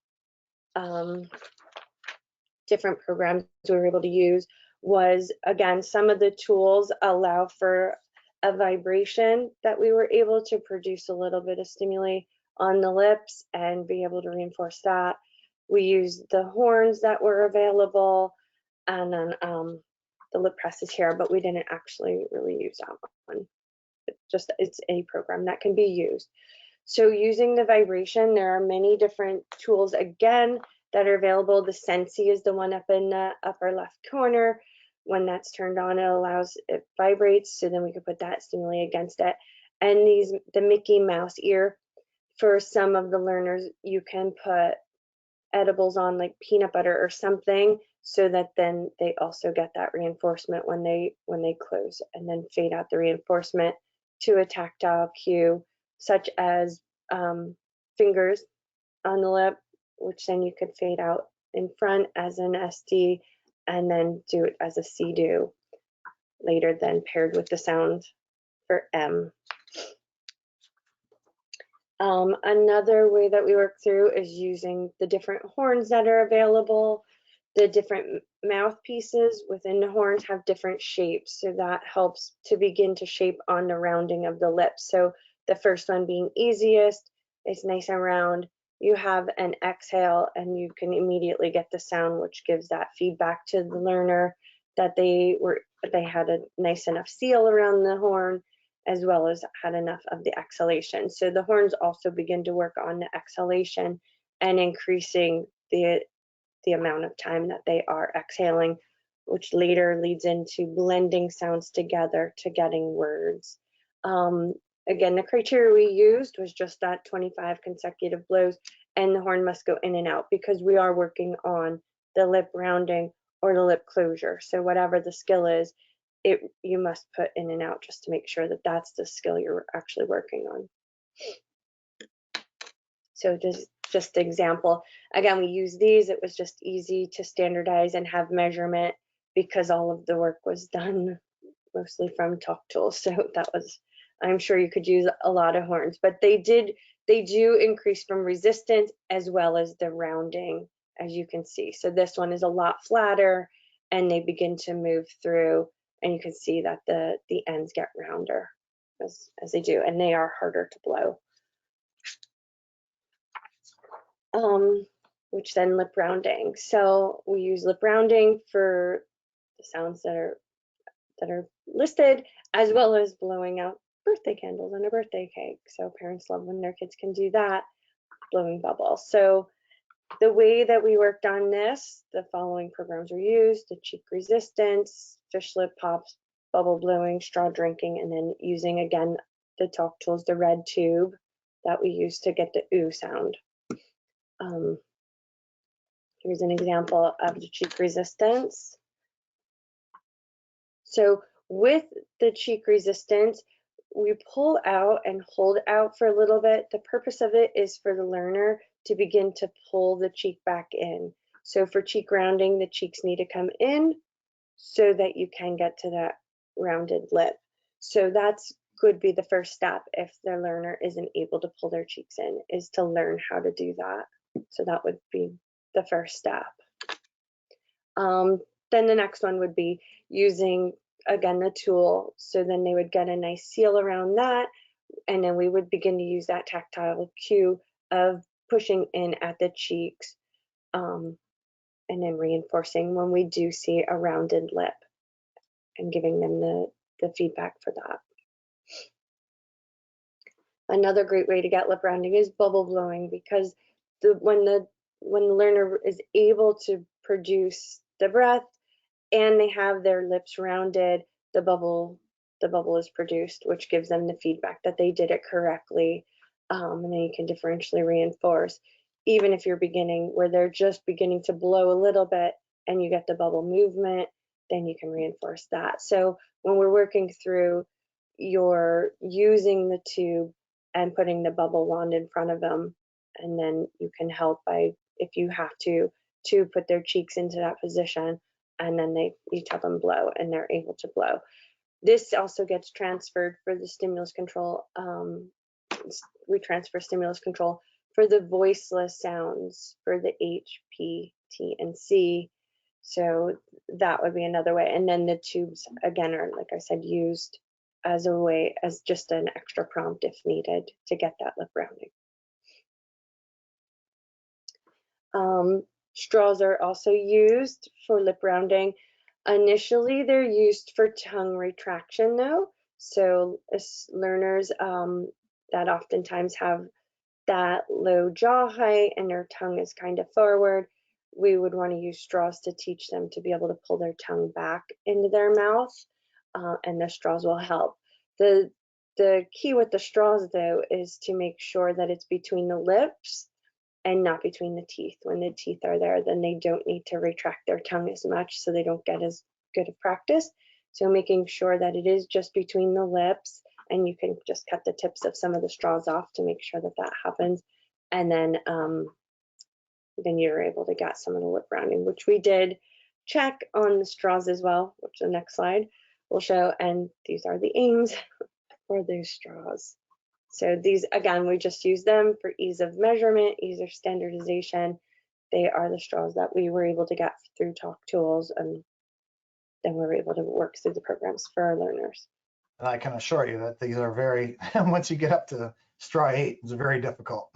Different programs we were able to use was, again, some of the tools allow for a vibration that we were able to produce a little bit of stimuli on the lips and be able to reinforce that. We used the horns that were available, and then the lip press is here, but we didn't actually really use that one. It's a program that can be used. So using the vibration, there are many different tools. Again, that are available. The Sensi is the one up in the upper left corner. When that's turned on, it vibrates, so then we can put that stimuli against it. And the Mickey Mouse ear, for some of the learners, you can put edibles on, like peanut butter or something, so that then they also get that reinforcement when they close, and then fade out the reinforcement to a tactile cue, such as fingers on the lip, which then you could fade out in front as an SD, and then do it as a C-do later, then paired with the sound for M. Another way that we work through is using the different horns that are available. The different mouthpieces within the horns have different shapes, so that helps to begin to shape on the rounding of the lips. So the first one being easiest, it's nice and round. You have an exhale and you can immediately get the sound, which gives that feedback to the learner that they had a nice enough seal around the horn, as well as had enough of the exhalation. So the horns also begin to work on the exhalation and increasing the amount of time that they are exhaling, which later leads into blending sounds together to getting words. Again, the criteria we used was just that 25 consecutive blows, and the horn must go in and out because we are working on the lip rounding or the lip closure. So whatever the skill is, you must put in and out just to make sure that that's the skill you're actually working on. So just example, again, we use these. It was just easy to standardize and have measurement because all of the work was done mostly from talk tools. So that was, I'm sure you could use a lot of horns, but they do increase from resistance as well as the rounding, as you can see. So this one is a lot flatter and they begin to move through, and you can see that the ends get rounder as they do, and they are harder to blow. Which then lip rounding. So we use lip rounding for the sounds that are listed, as well as blowing out birthday candles on a birthday cake. So parents love when their kids can do that, blowing bubbles. So the way that we worked on this, the following programs were used: the cheek resistance, fish lip pops, bubble blowing, straw drinking, and then using again the talk tools, the red tube that we used to get the ooh sound. Here's an example of the cheek resistance. So with the cheek resistance, we pull out and hold out for a little bit. The purpose of it is for the learner to begin to pull the cheek back in. So for cheek rounding, the cheeks need to come in so that you can get to that rounded lip. So that's could be the first step if the learner isn't able to pull their cheeks in, is to learn how to do that. So that would be the first step. Then the next one would be using, again, the tool. So then they would get a nice seal around that, and then we would begin to use that tactile cue of pushing in at the cheeks, and then reinforcing when we do see a rounded lip and giving them the feedback for that. Another great way to get lip rounding is bubble blowing, because when the learner is able to produce the breath and they have their lips rounded, the bubble is produced, which gives them the feedback that they did it correctly. And then you can differentially reinforce. Even if you're beginning where they're just beginning to blow a little bit and you get the bubble movement, then you can reinforce that. So when we're working through, you're using the tube and putting the bubble wand in front of them, and then you can help by, if you have to put their cheeks into that position, and then you tell them blow and they're able to blow. This also gets transferred for the stimulus control. We transfer stimulus control for the voiceless sounds for the H, P, T, and C. So that would be another way. And then the tubes, again, are, like I said, used as a way, as just an extra prompt if needed to get that lip rounding. Straws are also used for lip rounding. Initially, they're used for tongue retraction though. So learners that oftentimes have that low jaw height and their tongue is kind of forward, we would want to use straws to teach them to be able to pull their tongue back into their mouth, and the straws will help. The key with the straws, though, is to make sure that it's between the lips and not between the teeth. When the teeth are there, then they don't need to retract their tongue as much, so they don't get as good of practice. So making sure that it is just between the lips, and you can just cut the tips of some of the straws off to make sure that that happens. And then you're able to get some of the lip rounding, which we did check on the straws as well, which the next slide will show. And these are the aims for those straws. So these, again, we just use them for ease of measurement, ease of standardization. They are the straws that we were able to get through Talk Tools, and then we were able to work through the programs for our learners. And I can assure you that these are very, once you get up to straw 8, it's very difficult.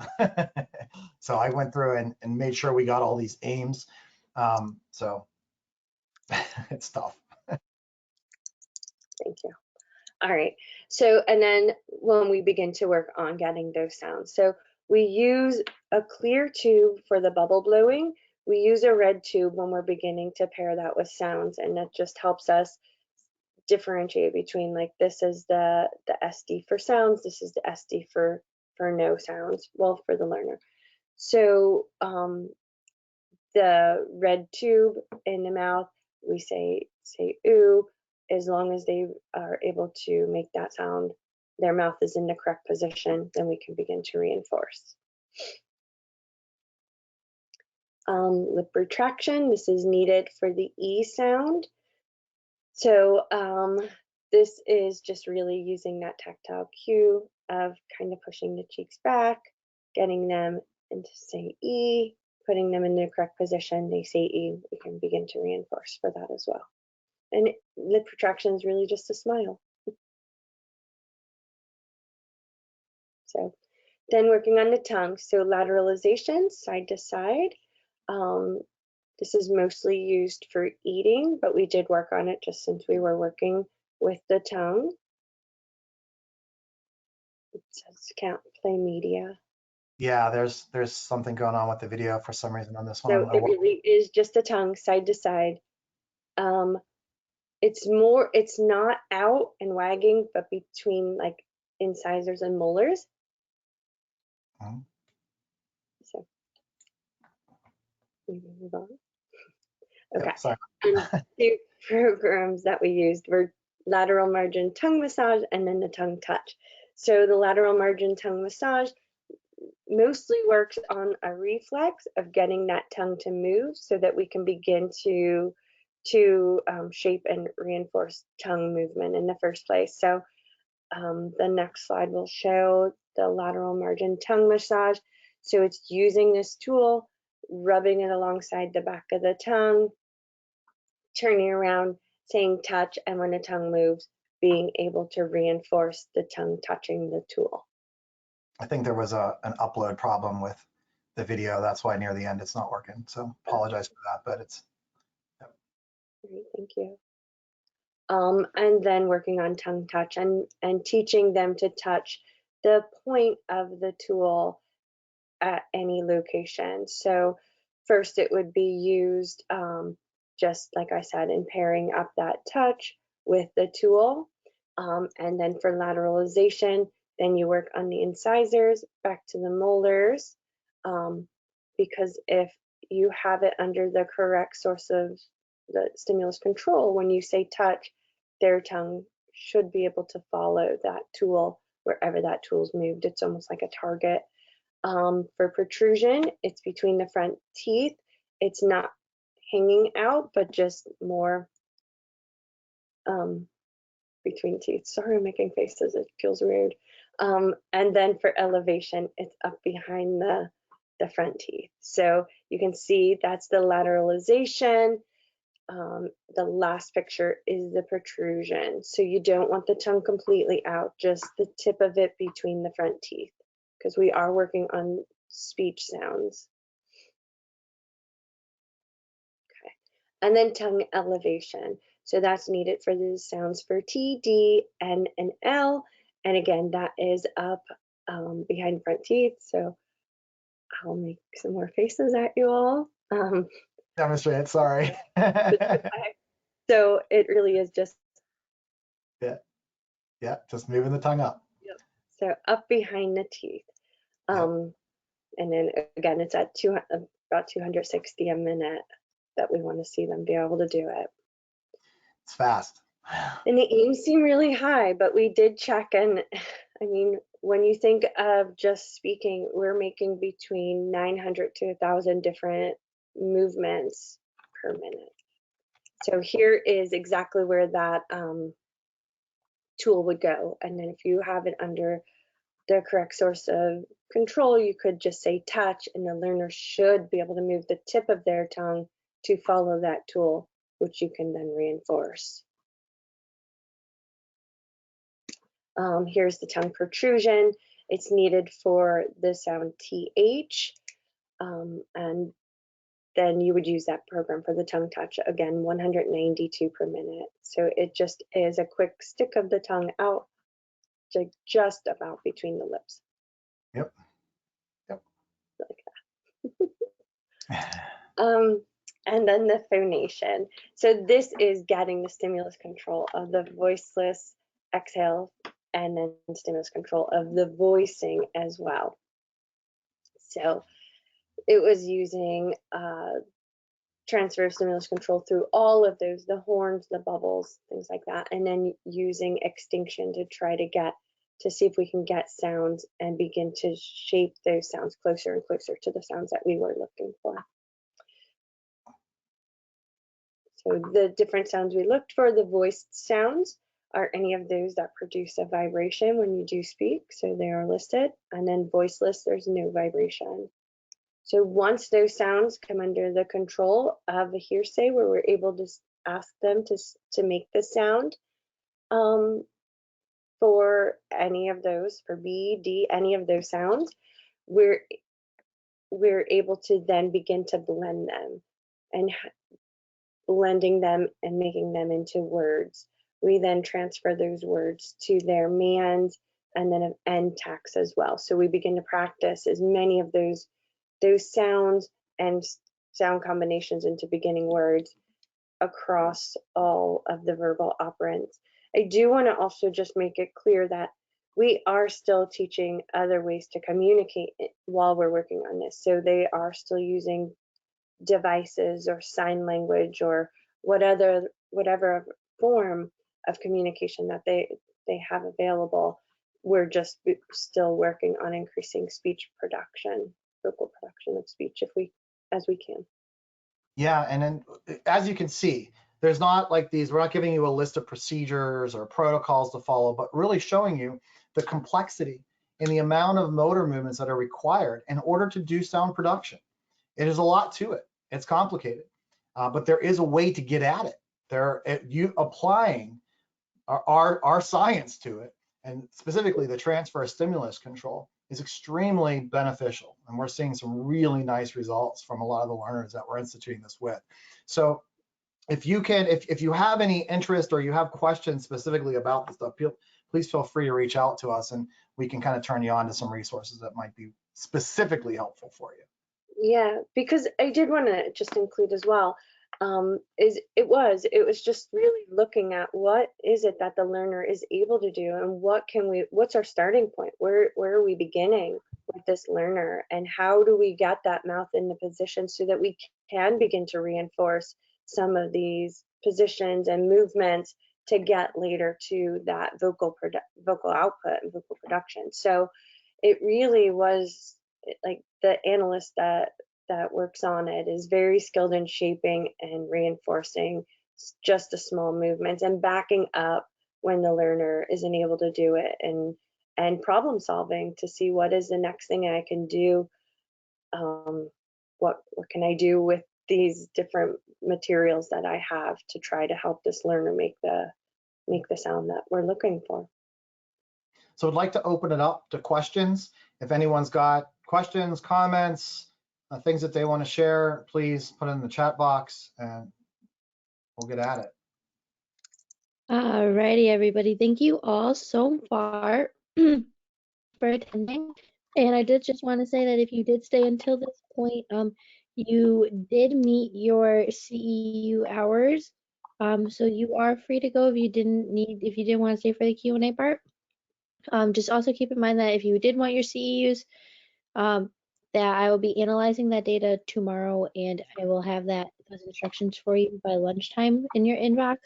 So I went through and made sure we got all these aims. So it's tough. Thank you. All right, so, and then when we begin to work on getting those sounds, so we use a clear tube for the bubble blowing. We use a red tube when we're beginning to pair that with sounds, and that just helps us differentiate between, like, this is the SD for sounds, this is the SD for no sounds, well, for the learner. So the red tube in the mouth, we say ooh, as long as they are able to make that sound, their mouth is in the correct position, then we can begin to reinforce. Lip retraction, this is needed for the E sound. So this is just really using that tactile cue of kind of pushing the cheeks back, getting them into say E, putting them in the correct position, they say E, we can begin to reinforce for that as well. And lip retraction is really just a smile. So then working on the tongue, so lateralization, side to side. This is mostly used for eating, but we did work on it just since we were working with the tongue. It says can't play media. Yeah, there's something going on with the video for some reason on this one. So it really is just a tongue side to side. It's not out and wagging, but between like incisors and molars. So we move on. Okay. Yep, sorry. And two programs that we used were lateral margin tongue massage and then the tongue touch. So the lateral margin tongue massage mostly works on a reflex of getting that tongue to move so that we can begin to shape and reinforce tongue movement in the first place. So the next slide will show the lateral margin tongue massage. So it's using this tool, rubbing it alongside the back of the tongue, turning around, saying touch, and when the tongue moves, being able to reinforce the tongue touching the tool. I think there was an upload problem with the video. That's why near the end it's not working. So apologize for that, but it's. Yep. Great, thank you. And then working on tongue touch and teaching them to touch the point of the tool at any location. So first it would be used just like I said, in pairing up that touch with the tool. And then for lateralization, then you work on the incisors back to the molars, because if you have it under the correct source of the stimulus control, when you say touch, their tongue should be able to follow that tool wherever that tool's moved. It's almost like a target. For protrusion, it's between the front teeth. It's not hanging out, but just more between teeth. Sorry, I'm making faces, it feels weird. And then for elevation, it's up behind the front teeth. So you can see that's the lateralization. The last picture is the protrusion. So you don't want the tongue completely out, just the tip of it between the front teeth, because we are working on speech sounds. Okay, and then tongue elevation. So that's needed for the sounds for T, D, N, and L. And again, that is up behind front teeth. So I'll make some more faces at you all. Um, Demonstrate, sorry. so it really is just, Yeah, yeah, just moving the tongue up. yep. So up behind the teeth. Yep. And then again, it's at about 260 a minute that we want to see them be able to do it. It's fast. And the aims seem really high, but we did check, and I mean, when you think of just speaking, we're making between 900 to 1,000 different movements per minute. So here is exactly where that tool would go. And then if you have it under the correct source of control, you could just say touch, and the learner should be able to move the tip of their tongue to follow that tool, which you can then reinforce. Here's the tongue protrusion. It's needed for the sound TH, and then you would use that program for the tongue touch. Again, 192 per minute. So it just is a quick stick of the tongue out to just about between the lips. Yep. Yep. Like that. And then the phonation. So this is getting the stimulus control of the voiceless exhale, and then stimulus control of the voicing as well. So it was using transfer of stimulus control through all of those, the horns, the bubbles, things like that, and then using extinction to try to get to see if we can get sounds and begin to shape those sounds closer and closer to the sounds that we were looking for. So the different sounds we looked for, the voiced sounds are any of those that produce a vibration when you do speak. So they are listed. And then voiceless, there's no vibration. So once those sounds come under the control of a hearsay, where we're able to ask them to make the sound for any of those, for B, D, any of those sounds, we're able to then begin to blend them, and blending them and making them into words. We then transfer those words to their mands and then an end tax as well. So we begin to practice as many of those sounds and sound combinations into beginning words across all of the verbal operands. I do want to also just make it clear that we are still teaching other ways to communicate while we're working on this. So they are still using devices or sign language or whatever form of communication that they have available. We're just still working on increasing speech production, vocal production of speech as we can. Yeah, and then as you can see, there's not like these, we're not giving you a list of procedures or protocols to follow, but really showing you the complexity and the amount of motor movements that are required in order to do sound production. It is a lot to it. It's complicated, but there is a way to get at it. You applying our science to it, and specifically the transfer of stimulus control, is extremely beneficial. And we're seeing some really nice results from a lot of the learners that we're instituting this with. So if you can, if you have any interest or you have questions specifically about this stuff, please feel free to reach out to us, and we can kind of turn you on to some resources that might be specifically helpful for you. Yeah, because I did want to just include as well, it was just really looking at what is it that the learner is able to do, and what's our starting point? Where are we beginning with this learner, and how do we get that mouth in the position so that we can begin to reinforce some of these positions and movements to get later to that vocal output and vocal production. So it really was like the analyst that works on it is very skilled in shaping and reinforcing just the small movements and backing up when the learner isn't able to do it, and problem solving to see what is the next thing I can do. What can I do with these different materials that I have to try to help this learner make the sound that we're looking for. So I'd like to open it up to questions. If anyone's got questions, comments, things that they want to share, please put it in the chat box and we'll get at it. Alrighty, everybody. Thank you all so far for attending. And I did just want to say that if you did stay until this point, You did meet your CEU hours, so you are free to go if you didn't want to stay for the Q&A part. Just also keep in mind that if you did want your CEUs, um, that I will be analyzing that data tomorrow, and I will have those instructions for you by lunchtime in your inbox.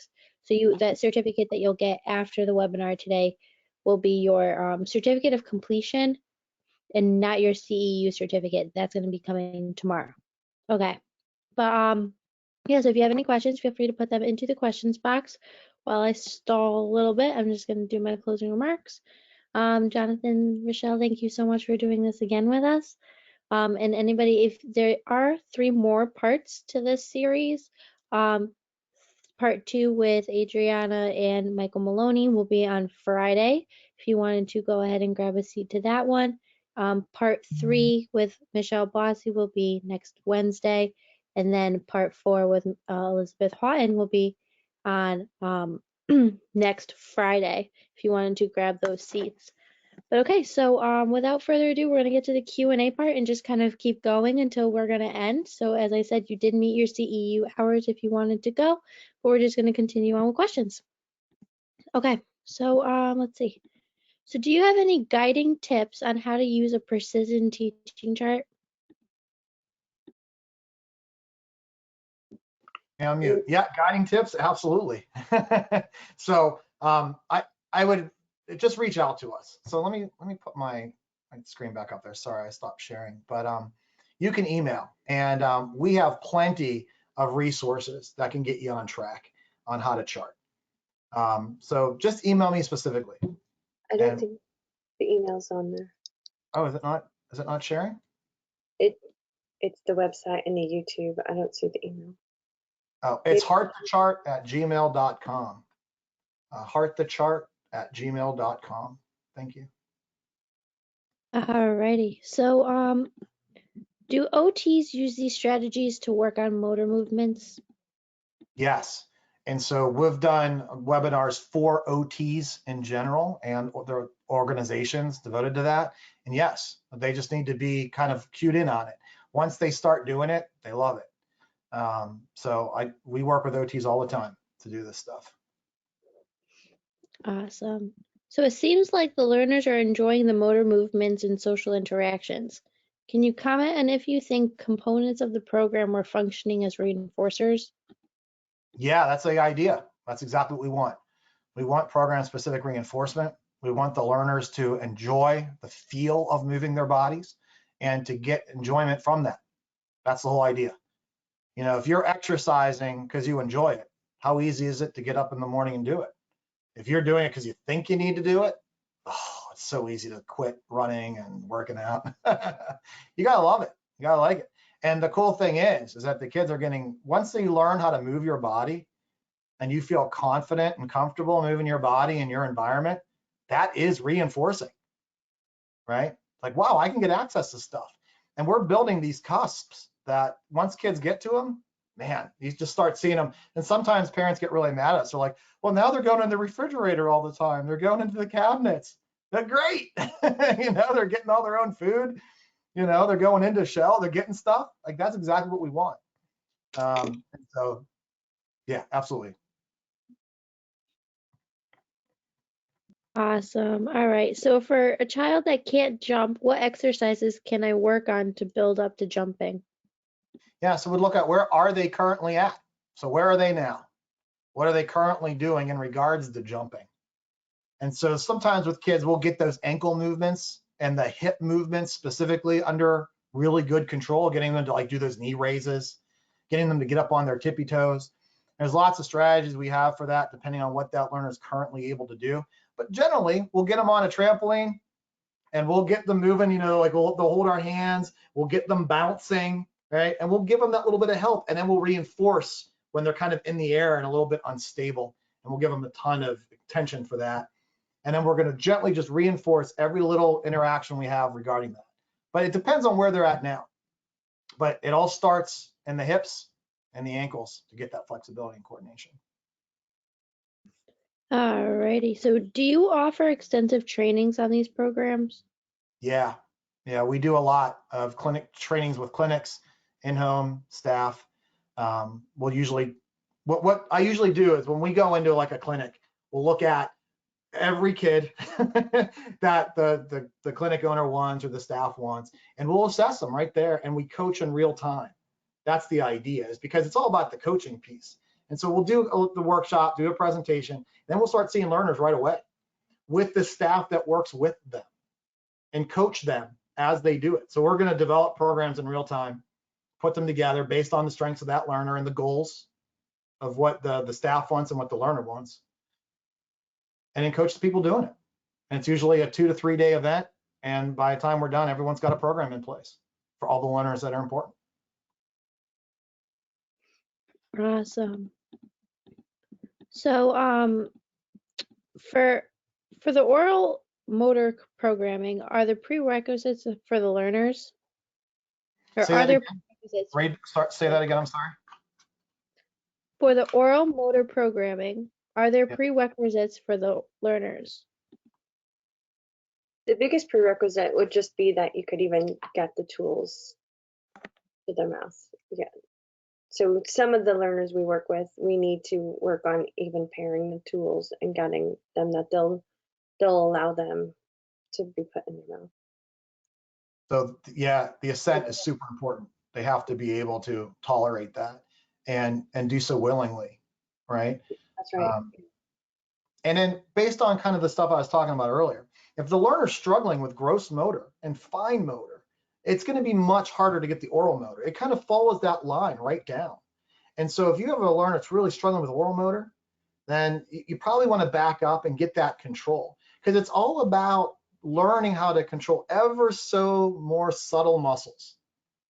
So that certificate that you'll get after the webinar today will be your certificate of completion and not your CEU certificate. That's going to be coming tomorrow. Okay. But yeah, so if you have any questions, feel free to put them into the questions box. While I stall a little bit, I'm just going to do my closing remarks. Jonathan, Richele, thank you so much for doing this again with us. And anybody, if there are 3 more parts to this series, part 2 with Adriana and Michael Maloney will be on Friday. If you wanted to go ahead and grab a seat to that one. Part 3 with Michelle Bossy will be next Wednesday. And then part 4 with Elizabeth Houghton will be on next Friday, if you wanted to grab those seats. But okay, so without further ado, we're going to get to the Q&A part and just kind of keep going until we're going to end. So as I said, you did meet your CEU hours if you wanted to go, but we're just going to continue on with questions. Okay, so let's see. So do you have any guiding tips on how to use a precision teaching chart? Unmute. Yeah, guiding tips, absolutely. So I would just reach out to us. So let me put my screen back up there. Sorry, I stopped sharing. But you can email, and we have plenty of resources that can get you on track on how to chart. So just email me specifically. I don't think the email's on there. Oh, is it not? Is it not sharing? It's the website and the YouTube. I don't see the email. Oh, it's heartthechart@gmail.com. Heartthechart@gmail.com. Thank you. Alrighty. So do OTs use these strategies to work on motor movements? Yes. And so we've done webinars for OTs in general and their organizations devoted to that. And yes, they just need to be kind of cued in on it. Once they start doing it, they love it. So we work with OTs all the time to do this stuff. Awesome. So it seems like the learners are enjoying the motor movements and social interactions. Can you comment on if you think components of the program were functioning as reinforcers? Yeah, that's the idea. That's exactly what we want. We want program-specific reinforcement. We want the learners to enjoy the feel of moving their bodies and to get enjoyment from that. That's the whole idea. You know, if you're exercising because you enjoy it, how easy is it to get up in the morning and do it? If you're doing it because you think you need to do it, oh, it's so easy to quit running and working out. You gotta love it. You gotta like it. And the cool thing is that the kids are getting, once they learn how to move your body and you feel confident and comfortable moving your body in your environment, that is reinforcing, right? Like, wow, I can get access to stuff. And we're building these cusps that once kids get to them, man, you just start seeing them. And sometimes parents get really mad at us. They're like, well, now they're going in the refrigerator all the time. They're going into the cabinets. They're great. You know, they're getting all their own food. You know, they're going into shell. They're getting stuff. Like, that's exactly what we want. So, yeah, absolutely. Awesome. All right. So for a child that can't jump, what exercises can I work on to build up to jumping? Yeah, so we'd look at where are they currently at? So where are they now? What are they currently doing in regards to jumping? And so sometimes with kids, we'll get those ankle movements and the hip movements specifically under really good control, getting them to like do those knee raises, getting them to get up on their tippy toes. There's lots of strategies we have for that, depending on what that learner is currently able to do. But generally, we'll get them on a trampoline and we'll get them moving, you know, like they'll hold our hands, we'll get them bouncing, right? And we'll give them that little bit of help, and then we'll reinforce when they're kind of in the air and a little bit unstable, and we'll give them a ton of attention for that. And then we're going to gently just reinforce every little interaction we have regarding that. But it depends on where they're at now. But it all starts in the hips and the ankles to get that flexibility and coordination. Alrighty. So do you offer extensive trainings on these programs? Yeah, we do a lot of clinic trainings with clinics, in-home staff. We'll usually, what I usually do is when we go into like a clinic, we'll look at every kid that the clinic owner wants or the staff wants, and we'll assess them right there, and we coach in real time. That's the idea, is because it's all about the coaching piece. And so we'll do the workshop, do a presentation, then we'll start seeing learners right away with the staff that works with them and coach them as they do it. So we're going to develop programs in real time, put them together based on the strengths of that learner and the goals of what the staff wants and what the learner wants, and then coach the people doing it. And it's usually a 2 to 3 day event. And by the time we're done, everyone's got a program in place for all the learners that are important. Awesome. So for the oral motor programming, are the prerequisites for the learners? Or Say are that there again. prerequisites Say that again, I'm sorry. for the oral motor programming? Are there Yeah. prerequisites for the learners? The biggest prerequisite would just be that you could even get the tools to their mouth. Yeah. So some of the learners we work with, we need to work on even pairing the tools and getting them that they'll allow them to be put in their mouth. So yeah, the assent is super important. They have to be able to tolerate that and do so willingly, right? That's right. And then based on kind of the stuff I was talking about earlier, if the learner's struggling with gross motor and fine motor, it's going to be much harder to get the oral motor. It kind of follows that line right down. And so if you have a learner that's really struggling with oral motor, then you probably want to back up and get that control, because it's all about learning how to control ever so more subtle muscles,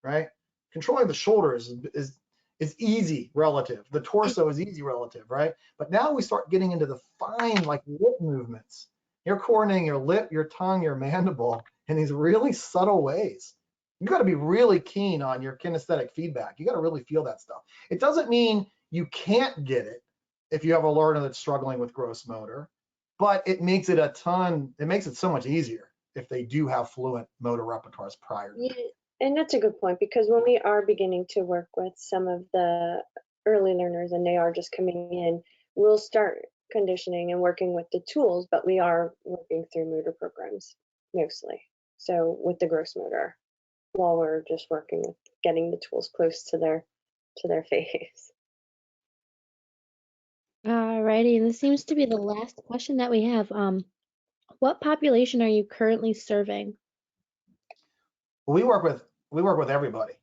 right? Controlling the shoulders is easy relative. The torso is easy relative, right? But now we start getting into the fine, like lip movements. You're coordinating your lip, your tongue, your mandible in these really subtle ways. You got to be really keen on your kinesthetic feedback. You got to really feel that stuff. It doesn't mean you can't get it if you have a learner that's struggling with gross motor, but it makes it so much easier if they do have fluent motor repertoires prior to Yeah, and that's a good point, because when we are beginning to work with some of the early learners and they are just coming in, we'll start conditioning and working with the tools, but we are working through motor programs mostly. So with the gross motor, while we're just working with getting the tools close to their face. Alrighty, and this seems to be the last question that we have. What population are you currently serving? We work with everybody.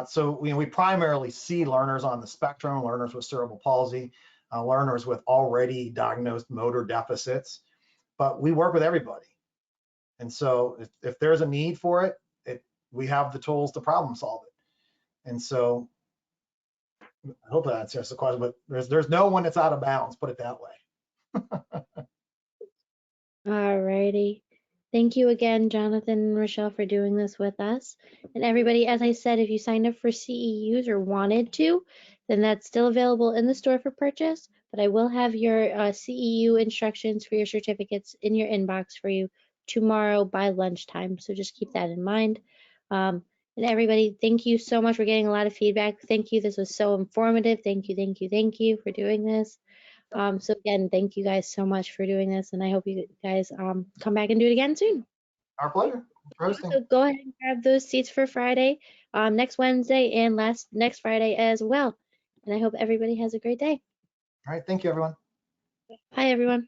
So we primarily see learners on the spectrum, learners with cerebral palsy, learners with already diagnosed motor deficits, but we work with everybody. And so if there's a need for it, we have the tools to problem solve it. And so I hope that answers the question, but there's no one that's out of bounds, put it that way. Alrighty. Thank you again, Jonathan and Rochelle, for doing this with us. And everybody, as I said, if you signed up for CEUs or wanted to, then that's still available in the store for purchase. But I will have your CEU instructions for your certificates in your inbox for you tomorrow by lunchtime. So just keep that in mind. And everybody, thank you so much for getting a lot of feedback. Thank you. This was so informative. Thank you, thank you, thank you for doing this. So again, thank you guys so much for doing this, and I hope you guys come back and do it again soon. Our pleasure. Hosting. So go ahead and grab those seats for Friday, next Wednesday, and next Friday as well. And I hope everybody has a great day. All right. Thank you, everyone. Bye, everyone.